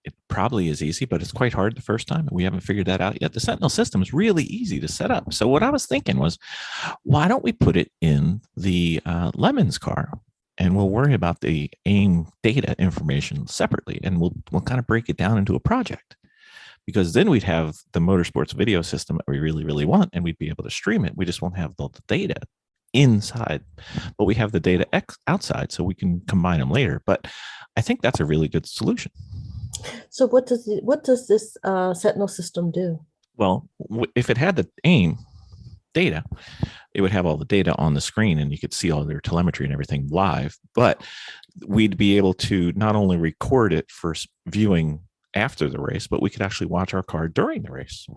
it probably is easy, but it's quite hard the first time. And we haven't figured that out yet. The Sentinel system is really easy to set up. So what I was thinking was, why don't we put it in the Lemons car? And we'll worry about the aim data information separately. And we'll kind of break it down into a project. Because then we'd have the motorsports video system that we really, really want, and we'd be able to stream it. We just won't have the data inside, but we have the data outside, so we can combine them later. But I think that's a really good solution. So what does this Sentinel system do? Well, if it had the aim data, it would have all the data on the screen, and you could see all their telemetry and everything live. But we'd be able to not only record it for viewing after the race, but we could actually watch our car during the race.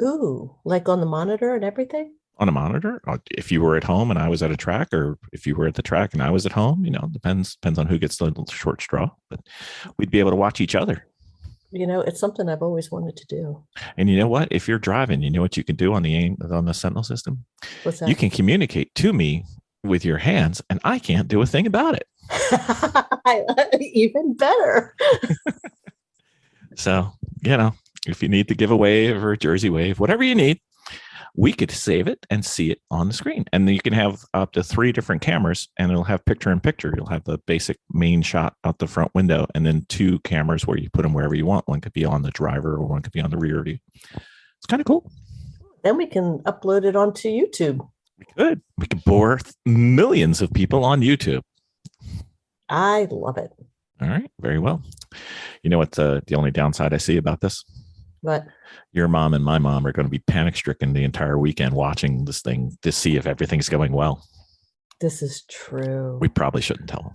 Ooh, like on the monitor and everything? On a monitor, if you were at home and I was at a track, or if you were at the track and I was at home, depends on who gets the short straw, but we'd be able to watch each other. It's something I've always wanted to do. And you know what? If you're driving, you know what you can do on the Sentinel system? What's that? You can communicate to me with your hands, and I can't do a thing about it. Even better. So, if you need to give a wave or a Jersey wave, whatever you need, we could save it and see it on the screen. And then you can have up to 3 different cameras, and it'll have picture in picture. You'll have the basic main shot out the front window, and then 2 cameras where you put them wherever you want. One could be on the driver, or one could be on the rear view. It's kind of cool. Then we can upload it onto YouTube. We could bore millions of people on YouTube. I love it. All right. Very well. You know what the only downside I see about this? What? Your mom and my mom are going to be panic stricken the entire weekend watching this thing to see if everything's going well. This is true. We probably shouldn't tell them.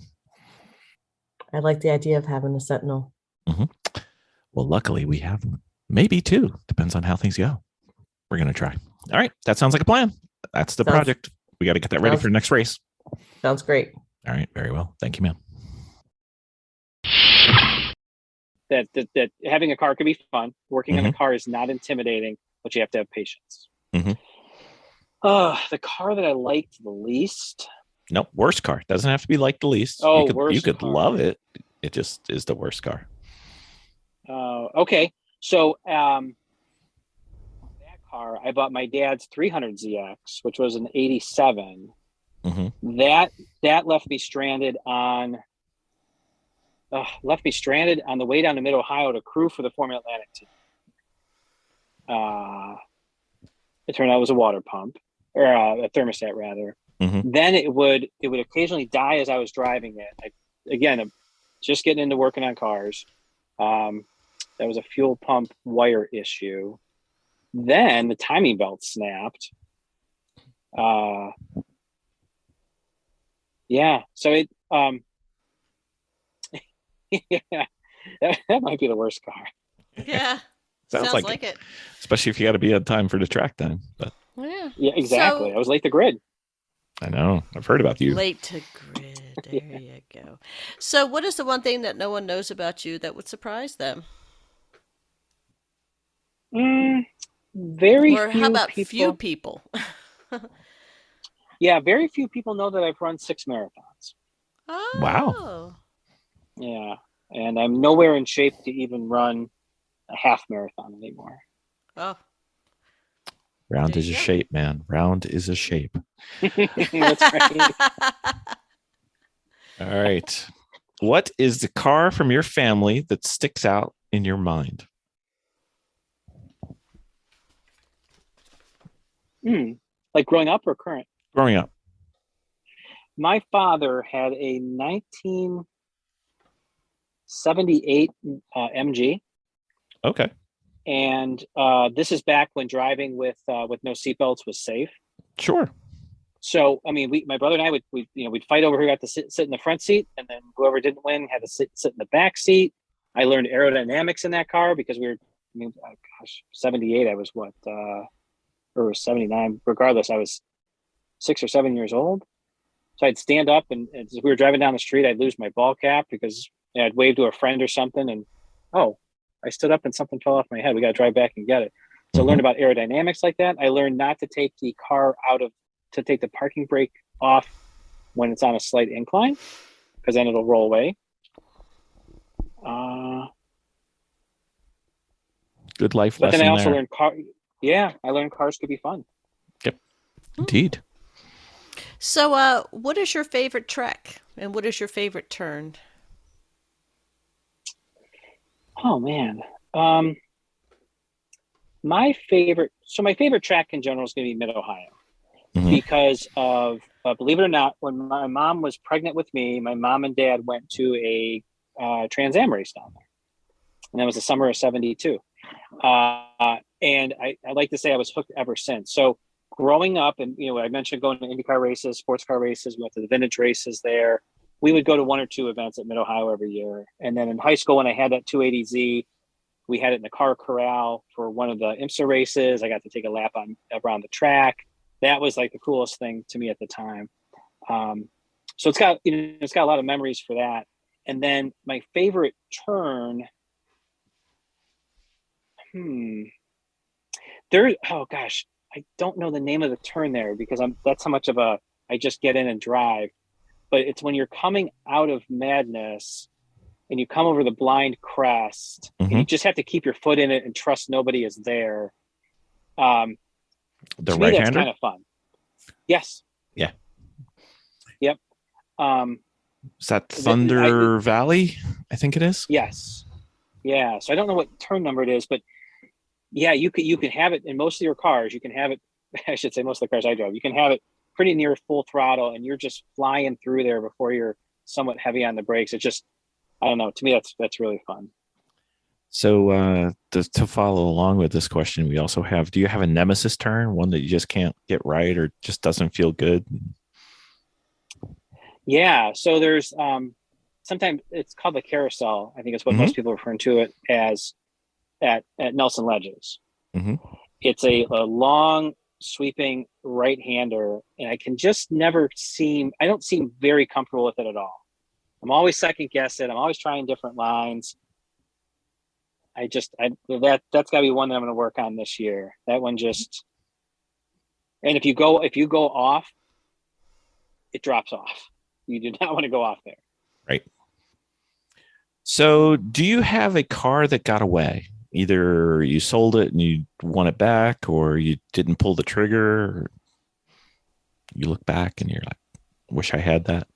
I like the idea of having a Sentinel. Well, luckily we have maybe 2. Depends on how things go. We're going to try. All right. That sounds like a plan. That's the project. We got to get that ready for the next race. Sounds great. All right. Very well. Thank you, ma'am. That having a car can be fun. Working on a car is not intimidating, but you have to have patience. The car that I liked the least. No, worst car. Doesn't have to be like the least. Oh, you could love it. It just is the worst car. Okay. So that car, I bought my dad's 300ZX, which was an 87. That left me stranded on the way down to Mid Ohio to crew for the Formula Atlantic team. It turned out it was a water pump, or a thermostat rather. Then it would occasionally die as I was driving it. I'm just getting into working on cars. That was a fuel pump wire issue. Then the timing belt snapped. Yeah. So it, yeah, that might be the worst car. Yeah. Sounds Sounds like like it. Especially if you got to be on time for the track time. But Yeah. Yeah, exactly. So I was late to grid. I know. I've heard about you. late to grid. There you go. So what is the one thing that no one knows about you that would surprise them? Very Or how few about people. few people? Yeah, very few people know that I've run 6 marathons. Wow. Oh. Yeah, and I'm nowhere in shape to even run a half marathon anymore. Oh. Round There is a you go. shape, man. Round is a shape. That's right. All right. What is the car from your family that sticks out in your mind? Like growing up or current? Growing up. My father had a 1978 MG, Okay. and this is back when driving with no seatbelts was safe. Sure. So, I mean, my brother and I we'd fight over who got to sit in the front seat, and then whoever didn't win had to sit in the back seat. I learned aerodynamics in that car because 78. I was or 79. Regardless, I was 6 or 7 years old. So I'd stand up, and as we were driving down the street, I'd lose my ball cap because I'd wave to a friend or something, and I stood up and something fell off my head. We got to drive back and get it. So I learned about aerodynamics like that. I learned not to take the car to take the parking brake off when it's on a slight incline, because then it'll roll away. Good life But lesson then I also there. I learned cars could be fun. Yep. Indeed. So what is your favorite trek and what is your favorite turn? Oh man. My favorite track in general is going to be Mid-Ohio. Because of, believe it or not, when my mom was pregnant with me, my mom and dad went to a Trans Am race down there. And that was the summer of 72. And I like to say I was hooked ever since. So growing up, and I mentioned going to IndyCar races, sports car races, we went to the vintage races there. We would go to 1 or 2 events at Mid-Ohio every year. And then in high school, when I had that 280Z, we had it in the car corral for one of the IMSA races. I got to take a lap around the track. That was like the coolest thing to me at the time. So it's got a lot of memories for that. And then my favorite turn, I don't know the name of the turn there because that's how much of I just get in and drive. But it's when you're coming out of Madness and you come over the blind crest and you just have to keep your foot in it and trust nobody is there. The to me, that's right-hander? kind of fun. Yes. Yeah. Yep. Is that Thunder Valley? I think it is. Yes. Yeah. So I don't know what turn number it is, but yeah, you can have it in most of your cars. You can have it. I should say most of the cars I drive. You can have it pretty near full throttle, and you're just flying through there before you're somewhat heavy on the brakes. It's just, I don't know. To me, that's really fun. So to follow along with this question, we also have, do you have a nemesis turn, one that you just can't get right or just doesn't feel good? Yeah. So there's sometimes it's called the carousel. I think it's what most people refer to it as at Nelson Ledges. It's a long sweeping right-hander, and I can just I don't seem very comfortable with it at all. I'm always second guessing. I'm always trying different lines. That's gotta be one that I'm going to work on this year. That one just, and if you go off, it drops off. You do not want to go off there. Right. So do you have a car that got away? Either you sold it and you want it back, or you didn't pull the trigger, or you look back and you're like, wish I had that.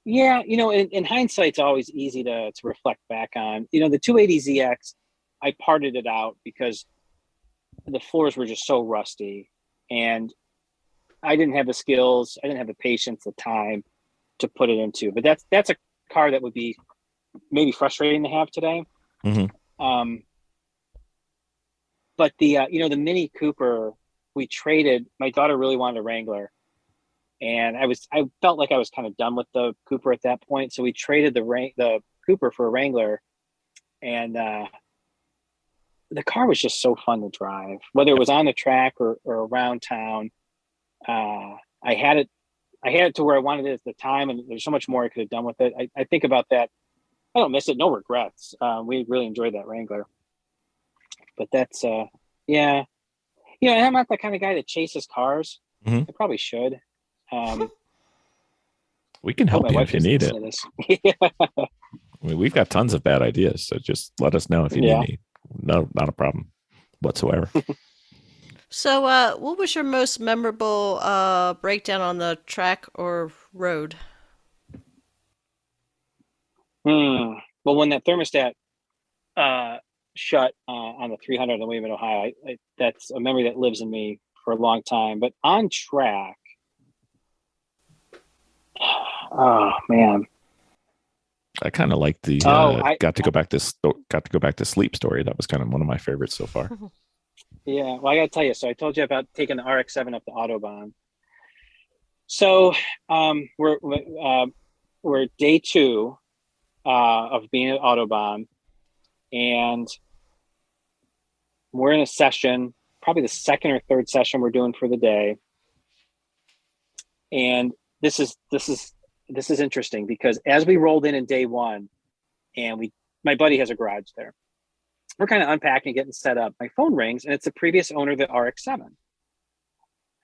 Yeah, in hindsight, it's always easy to reflect back on. The 280ZX, I parted it out because the floors were just so rusty, and I didn't have the skills, I didn't have the patience, the time to put it into. But that's a car that would be maybe frustrating to have today. But the the Mini Cooper, we traded. My daughter really wanted a Wrangler, and I felt like I was kind of done with the Cooper at that point. So we traded the Cooper for a Wrangler, and the car was just so fun to drive, whether it was on the track or around town. I had it to where I wanted it at the time, and there's so much more I could have done with it. I think about that. I don't miss it. No regrets. We really enjoyed that Wrangler. But that's yeah. And I'm not the kind of guy that chases cars. I probably should. We can help you if you need it. Yeah. I mean, we've got tons of bad ideas, so just let us know if you need me. No, not a problem whatsoever. So, what was your most memorable breakdown on the track or road? Well, when that thermostat shut on the 300 in Wilmington, Ohio, that's a memory that lives in me for a long time. But on track, oh man, I kind of like the got to go back to sleep story. That was kind of one of my favorites so far. Yeah, well, I got to tell you. So I told you about taking the RX-7 up the Autobahn. So we're day 2 of being at Autobahn, and we're in a session, probably the second or third session we're doing for the day. And this is interesting because as we rolled in day 1, and my buddy has a garage there. We're kind of unpacking, getting set up. My phone rings, and it's the previous owner of the RX-7.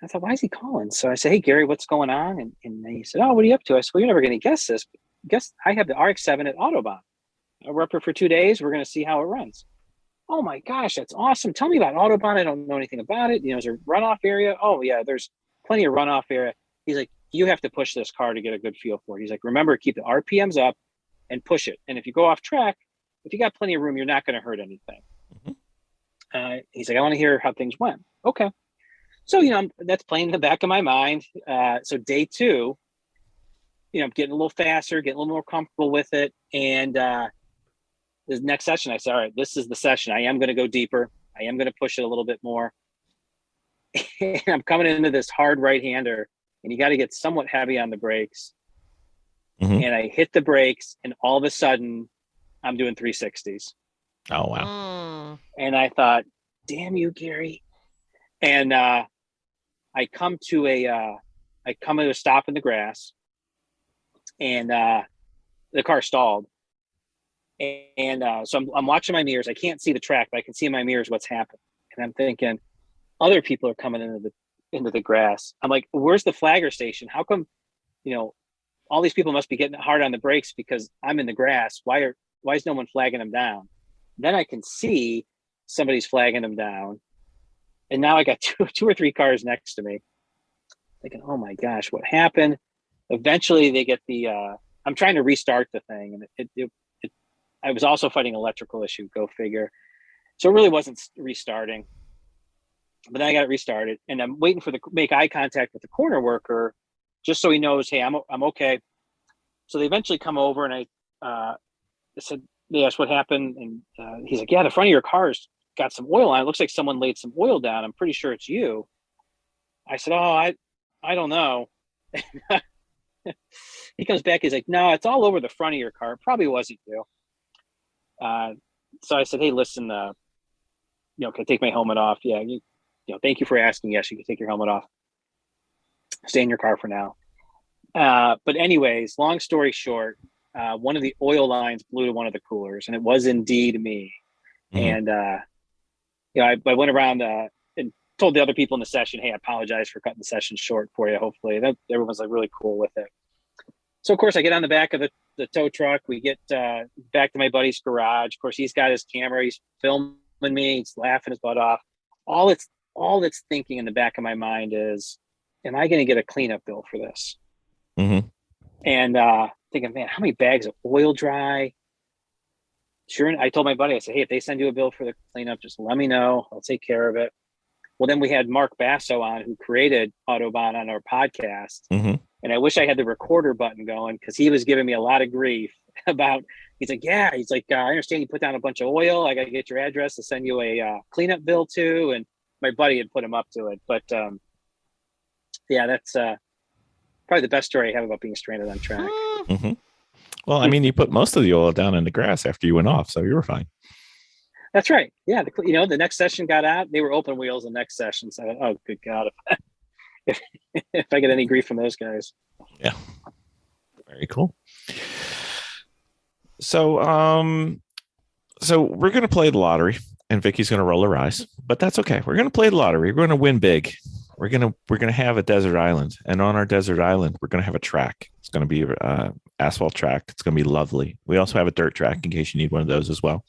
I thought, why is he calling? So I said, hey, Gary, what's going on? And he said, oh, what are you up to? I said, well, you're never going to guess this. Guess I have the RX-7 at Autobahn. We're up here for 2 days. We're going to see how it runs. Oh, my gosh, that's awesome. Tell me about Autobahn. I don't know anything about it. Is there a runoff area? Oh, yeah, there's plenty of runoff area. He's like, you have to push this car to get a good feel for it. He's like, remember, keep the RPMs up and push it. And if you go off track, if you got plenty of room, you're not going to hurt anything. He's like, I want to hear how things went. Okay. So, that's playing in the back of my mind. So day 2, I'm getting a little faster, getting a little more comfortable with it. And the next session, I said, all right, this is the session. I am going to go deeper. I am going to push it a little bit more. And I'm coming into this hard right-hander, and you got to get somewhat heavy on the brakes. And I hit the brakes, and all of a sudden, I'm doing 360s. Oh, wow. And I thought, damn you, Gary. And I come to a stop in the grass, and the car stalled. And so I'm watching my mirrors. I can't see the track, but I can see in my mirrors what's happened. And I'm thinking, other people are coming into the grass. I'm like, where's the flagger station? How come, all these people must be getting hard on the brakes because I'm in the grass. Why is no one flagging them down? Then I can see somebody's flagging them down. And now I got two or three cars next to me. Thinking, oh my gosh, what happened? Eventually they get I'm trying to restart the thing. And I was also fighting an electrical issue, go figure. So it really wasn't restarting. But then I got it restarted, and I'm waiting for make eye contact with the corner worker just so he knows, hey, I'm okay. So they eventually come over, and I said, they asked what happened, and he's like, yeah, the front of your car's got some oil on it. It looks like someone laid some oil down. I'm pretty sure it's you. I said, oh, I don't know. He comes back, he's like, no, it's all over the front of your car. It probably wasn't you. So I said, hey, listen, can I take my helmet off? Yeah, thank you for asking. Yes, you can take your helmet off. Stay in your car for now. But anyways, long story short, one of the oil lines blew to one of the coolers, and it was indeed me. And I went around and told the other people in the session, hey, I apologize for cutting the session short for you. Hopefully everyone's like really cool with it. So of course I get on the back of the tow truck. We get back to my buddy's garage. Of course, he's got his camera. He's filming me. He's laughing his butt off. All that's thinking in the back of my mind is, am I going to get a cleanup bill for this? And thinking, man, how many bags of oil dry? Sure. I told my buddy, I said, hey, if they send you a bill for the cleanup, just let me know. I'll take care of it. Well, then we had Mark Basso on, who created Autobahn, on our podcast. And And I wish I had the recorder button going because he was giving me a lot of grief about, he's like, I understand you put down a bunch of oil. I got to get your address to send you a cleanup bill too. And my buddy had put him up to it. But that's probably the best story I have about being stranded on track. Mm-hmm. Well, I mean, you put most of the oil down in the grass after you went off, so you were fine. That's right. Yeah. The next session got out. They were open wheels the next session. So, oh, good God. If I get any grief from those guys. Yeah. Very cool. So, we're going to play the lottery and Vicky's going to roll her eyes, but that's okay. We're going to play the lottery. We're going to win big. We're going to have a desert island, and on our desert island, we're going to have a track. It's going to be asphalt track. It's going to be lovely. We also have a dirt track in case you need one of those as well.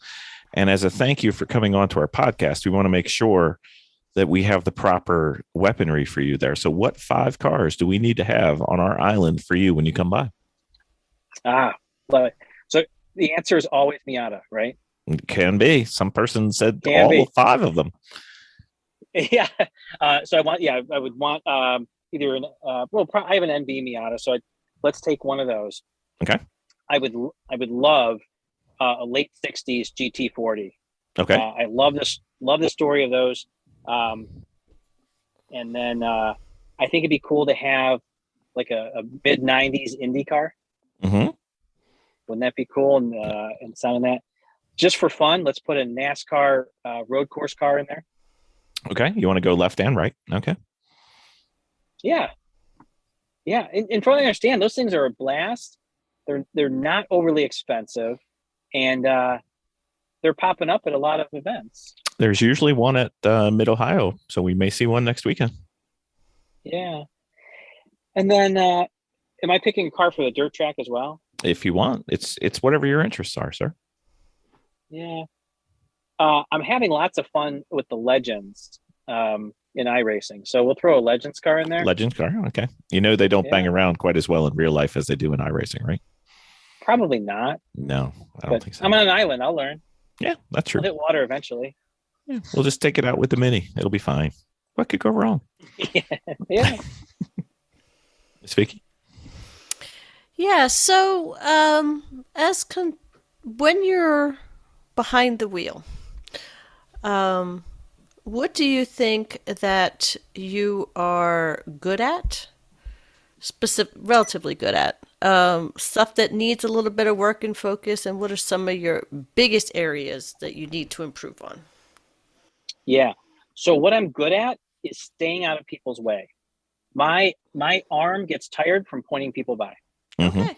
And as a thank you for coming on to our podcast, we want to make sure that we have the proper weaponry for you there. So what 5 cars do we need to have on our island for you when you come by? Love it. So the answer is always Miata, right? It can be. Some person said Can be. 5 of them. Yeah. So I would want either I have an NB Miata, so let's take one of those. Okay. I would love a late 60s GT40. Okay. I love the story of those. And then I think it'd be cool to have like a mid 90s Indy car. Mm-hmm. Wouldn't that be cool? And sounding that just for fun, let's put a NASCAR road course car in there. Okay. You want to go left and right? Okay. Yeah. Yeah. And from what I understand, those things are a blast. They're not overly expensive, and they're popping up at a lot of events. There's usually one at Mid Ohio, so we may see one next weekend. Yeah. And then am I picking a car for the dirt track as well? If you want, it's whatever your interests are, sir. Yeah. I'm having lots of fun with the Legends in iRacing. So we'll throw a Legends car in there. Legends car. Okay. You know, they don't bang around quite as well in real life as they do in iRacing, right? Probably not. No, I don't think so. I'm on an island. I'll learn. Yeah, that's true. I'll hit water eventually. Yeah, we'll just take it out with the Mini. It'll be fine. What could go wrong? Yeah. Miss Vicky? Yeah. So, when you're behind the wheel, what do you think that you are good at? Relatively good at? Stuff that needs a little bit of work and focus, and what are some of your biggest areas that you need to improve on? Yeah. So what I'm good at is staying out of people's way. My arm gets tired from pointing people by. Mm-hmm. Okay.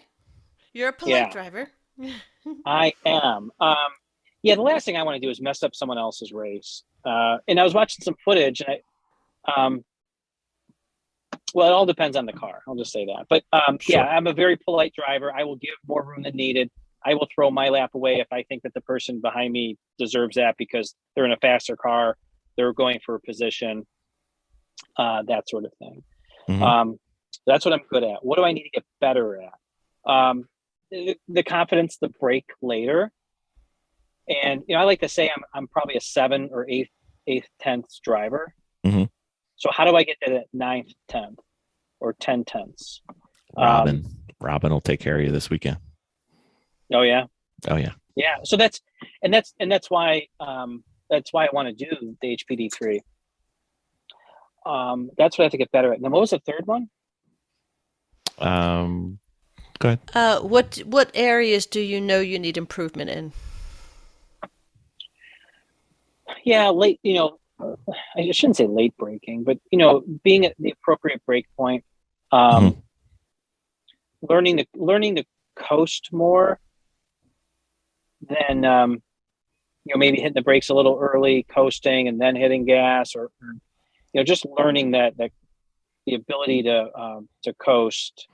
You're a polite driver. I am. The last thing I want to do is mess up someone else's race. And I was watching some footage, and well, it all depends on the car. I'll just say that. But Sure. I'm a very polite driver. I will give more room than needed. I will throw my lap away if I think that the person behind me deserves that because they're in a faster car, they're going for a position, that sort of thing. Mm-hmm. That's what I'm good at. What do I need to get better at? The confidence to brake later. And I like to say I'm probably a 7 or 8 tenths driver. Mm-hmm. So how do I get to that 9th tenth or 10 tenths? Robin will take care of you this weekend. Oh yeah. Oh yeah. Yeah. So that's why I want to do the HPD3. That's what I have to get better at. Now, what was the third one? Go ahead. What areas do you know you need improvement in? Yeah, I shouldn't say late braking, but being at the appropriate brake point, learning to coast more than maybe hitting the brakes a little early, coasting and then hitting gas, or just learning that the ability to coast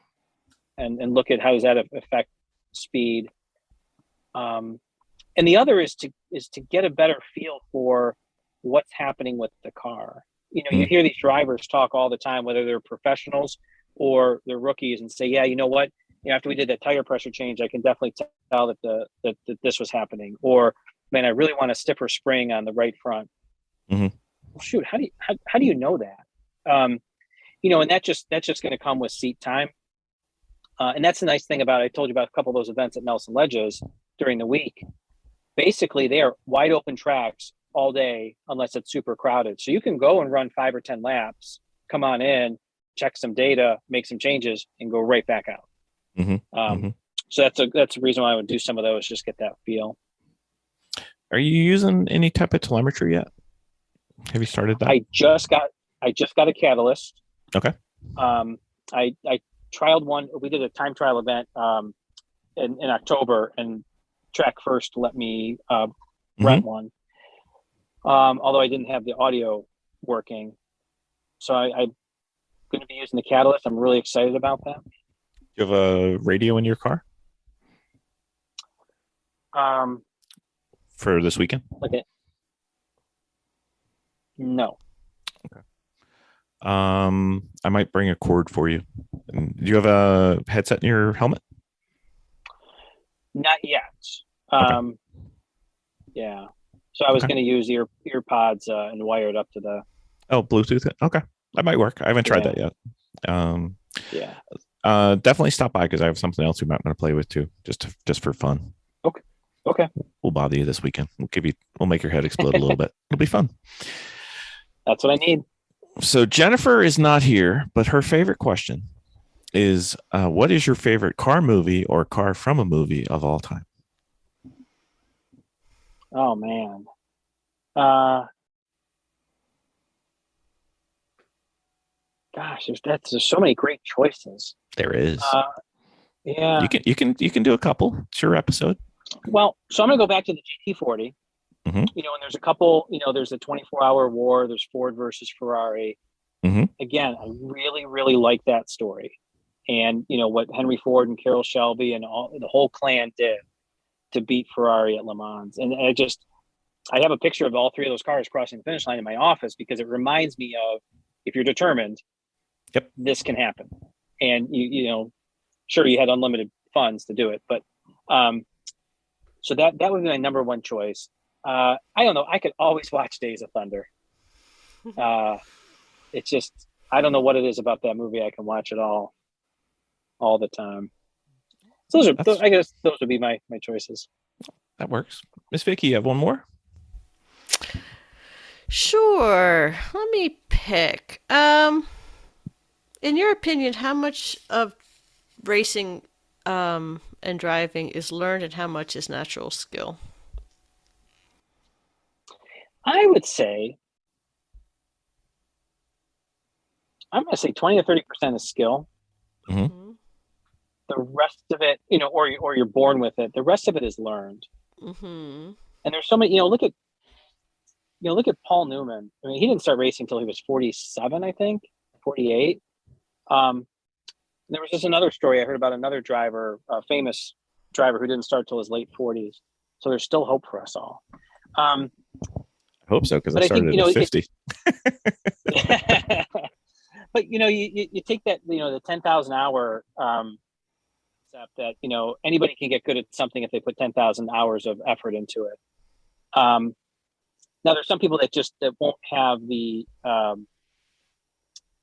and look at how does that affect speed. And the other is to get a better feel for what's happening with the car. You hear these drivers talk all the time, whether they're professionals or they're rookies, and say, yeah, you know what? After we did that tire pressure change, I can definitely tell that that this was happening. Or, man, I really want a stiffer spring on the right front. Mm-hmm. Well, shoot, how do you know that? And that's just going to come with seat time. And that's the nice thing about it. I told you about a couple of those events at Nelson Ledges during the week. Basically, they are wide open tracks all day unless it's super crowded. So you can go and run 5 or 10 laps, come on in, check some data, make some changes, and go right back out. So that's the reason why I would do some of those, just get that feel. Are you using any type of telemetry yet? Have you started that? I just got a Catalyst. Okay. I trialed one. We did a time trial event in October, and Track First let me rent one. Although I didn't have the audio working, so I'm going to be using the Catalyst. I'm really excited about that. You have a radio in your car for this weekend? Okay. No. Okay. I might bring a cord for you. Do you have a headset in your helmet? Not yet. Okay. Yeah. So I was going to use ear pods and wire it up to the. Oh, Bluetooth. Okay, that might work. I haven't tried that yet. Definitely stop by because I have something else we might want to play with too, just for fun. Okay. We'll bother you this weekend. We'll make your head explode a little bit. It'll be fun. That's what I need. So Jennifer is not here, but her favorite question is, what is your favorite car movie or car from a movie of all time? Oh man. Gosh, there's so many great choices. There is. Yeah. You can do a couple. It's your episode. Well, so I'm gonna go back to the GT40. Mm-hmm. And there's a couple. There's the 24-hour war. There's Ford versus Ferrari. Mm-hmm. Again, I really, really like that story, and what Henry Ford and Carroll Shelby and the whole clan did to beat Ferrari at Le Mans. And I have a picture of all 3 of those cars crossing the finish line in my office because it reminds me of, if you're determined, yep, this can happen. And sure, you had unlimited funds to do it, but so that would be my number one choice. I don't know. I could always watch Days of Thunder. It's just, I don't know what it is about that movie. I can watch it all the time. So I guess those would be my choices. That works. Miss Vicky, you have one more? Sure. Let me pick. In your opinion, how much of racing and driving is learned and how much is natural skill? I would say, I'm going to say 20 to 30% is skill. Mm-hmm. The rest of it, or you're born with it. The rest of it is learned. Mm-hmm. And there's so many, look at Paul Newman. I mean, he didn't start racing until he was 47, I think, 48. There was just another story I heard about another driver, a famous driver who didn't start till his late 40s. So there's still hope for us all. I hope so, because I started at 50. But you take that, the 10,000 hour concept that anybody can get good at something if they put 10,000 hours of effort into it. Now there's some people that won't have the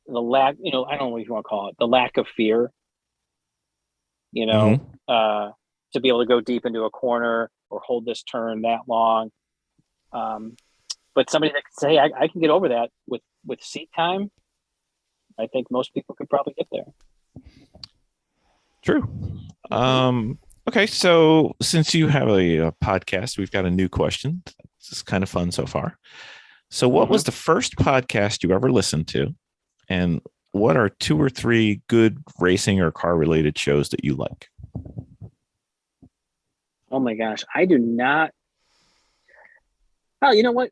lack, I don't know what you want to call it, the lack of fear, to be able to go deep into a corner or hold this turn that long. But somebody that can say, I can get over that with seat time, I think most people could probably get there. True. Okay, so since you have a podcast, we've got a new question. This is kind of fun so far. So what was the first podcast you ever listened to? And what are 2 or 3 good racing or car related shows that you like? Oh my gosh, I do not. Oh, you know what?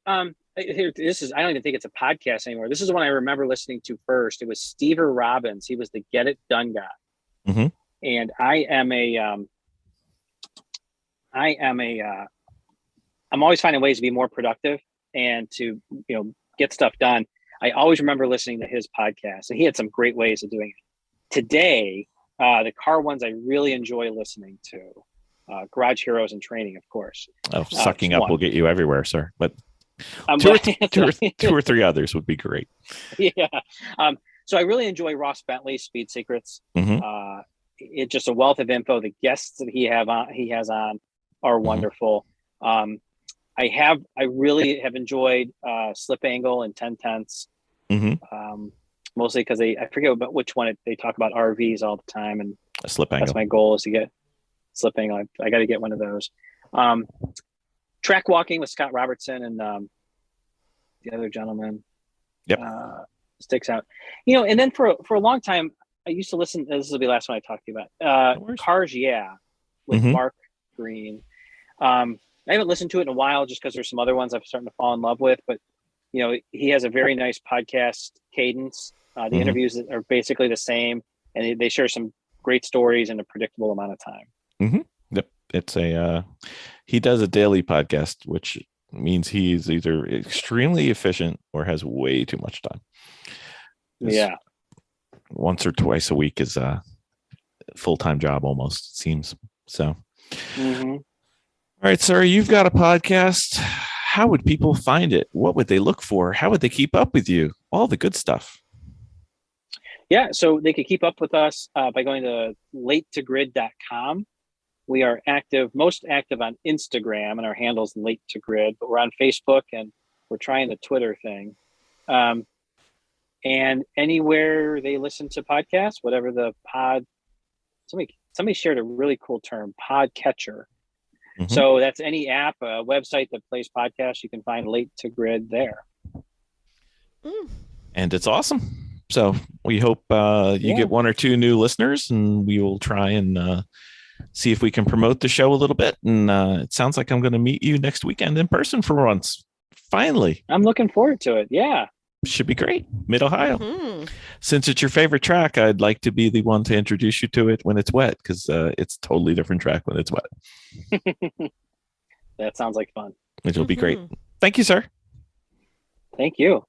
This is, I don't even think it's a podcast anymore. This is the one I remember listening to first. It was Steve Robbins. He was the Get It Done guy. Mm-hmm. And I'm always finding ways to be more productive and to, get stuff done. I always remember listening to his podcast, and he had some great ways of doing it. Today, the car ones I really enjoy listening to, Garage Heroes and Training, of course. Oh, sucking up one. will get you everywhere, sir. But two or three others would be great. Yeah. So I really enjoy Ross Bentley's Speed Secrets. Mm-hmm. it's just a wealth of info. The guests that he has on are wonderful. I really have enjoyed Slip Angle and 10 Tenths. Mostly because I forget about which one they talk about RVs all the time, and A Slip Angle. that's my goal is to get Slip Angle. I got to get one of those. Track walking with Scott Robertson and the other gentleman. Yep. Sticks out. And then for a long time, I used to listen. This will be the last one I talk to you about. No worries. Cars, yeah, with Mark Green. I haven't listened to it in a while just because there's some other ones I'm starting to fall in love with. But he has a very nice podcast cadence. The interviews are basically the same, and they share some great stories in a predictable amount of time. Yep. It's he does a daily podcast, which means he's either extremely efficient or has way too much time. Yeah. Once or twice a week is a full-time job almost, it seems. So, All right, sir, you've got a podcast. How would people find it? What would they look for? How would they keep up with you? All the good stuff. Yeah, so they could keep up with us by going to latetogrid.com. We are most active on Instagram, and our handle's Late to Grid, but we're on Facebook, and we're trying the Twitter thing. And anywhere they listen to podcasts, whatever the somebody shared a really cool term, podcatcher. So that's any app, a website that plays podcasts, you can find Late to Grid there. And it's awesome. So we hope you get one or two new listeners, and we will try and see if we can promote the show a little bit. And it sounds like I'm going to meet you next weekend in person for once. Finally. I'm looking forward to it. Yeah. Should be great. Mid-Ohio. Since it's your favorite track, I'd like to be the one to introduce you to it when it's wet, because it's a totally different track when it's wet. That sounds like fun. Which will be great. Thank you, sir. Thank you.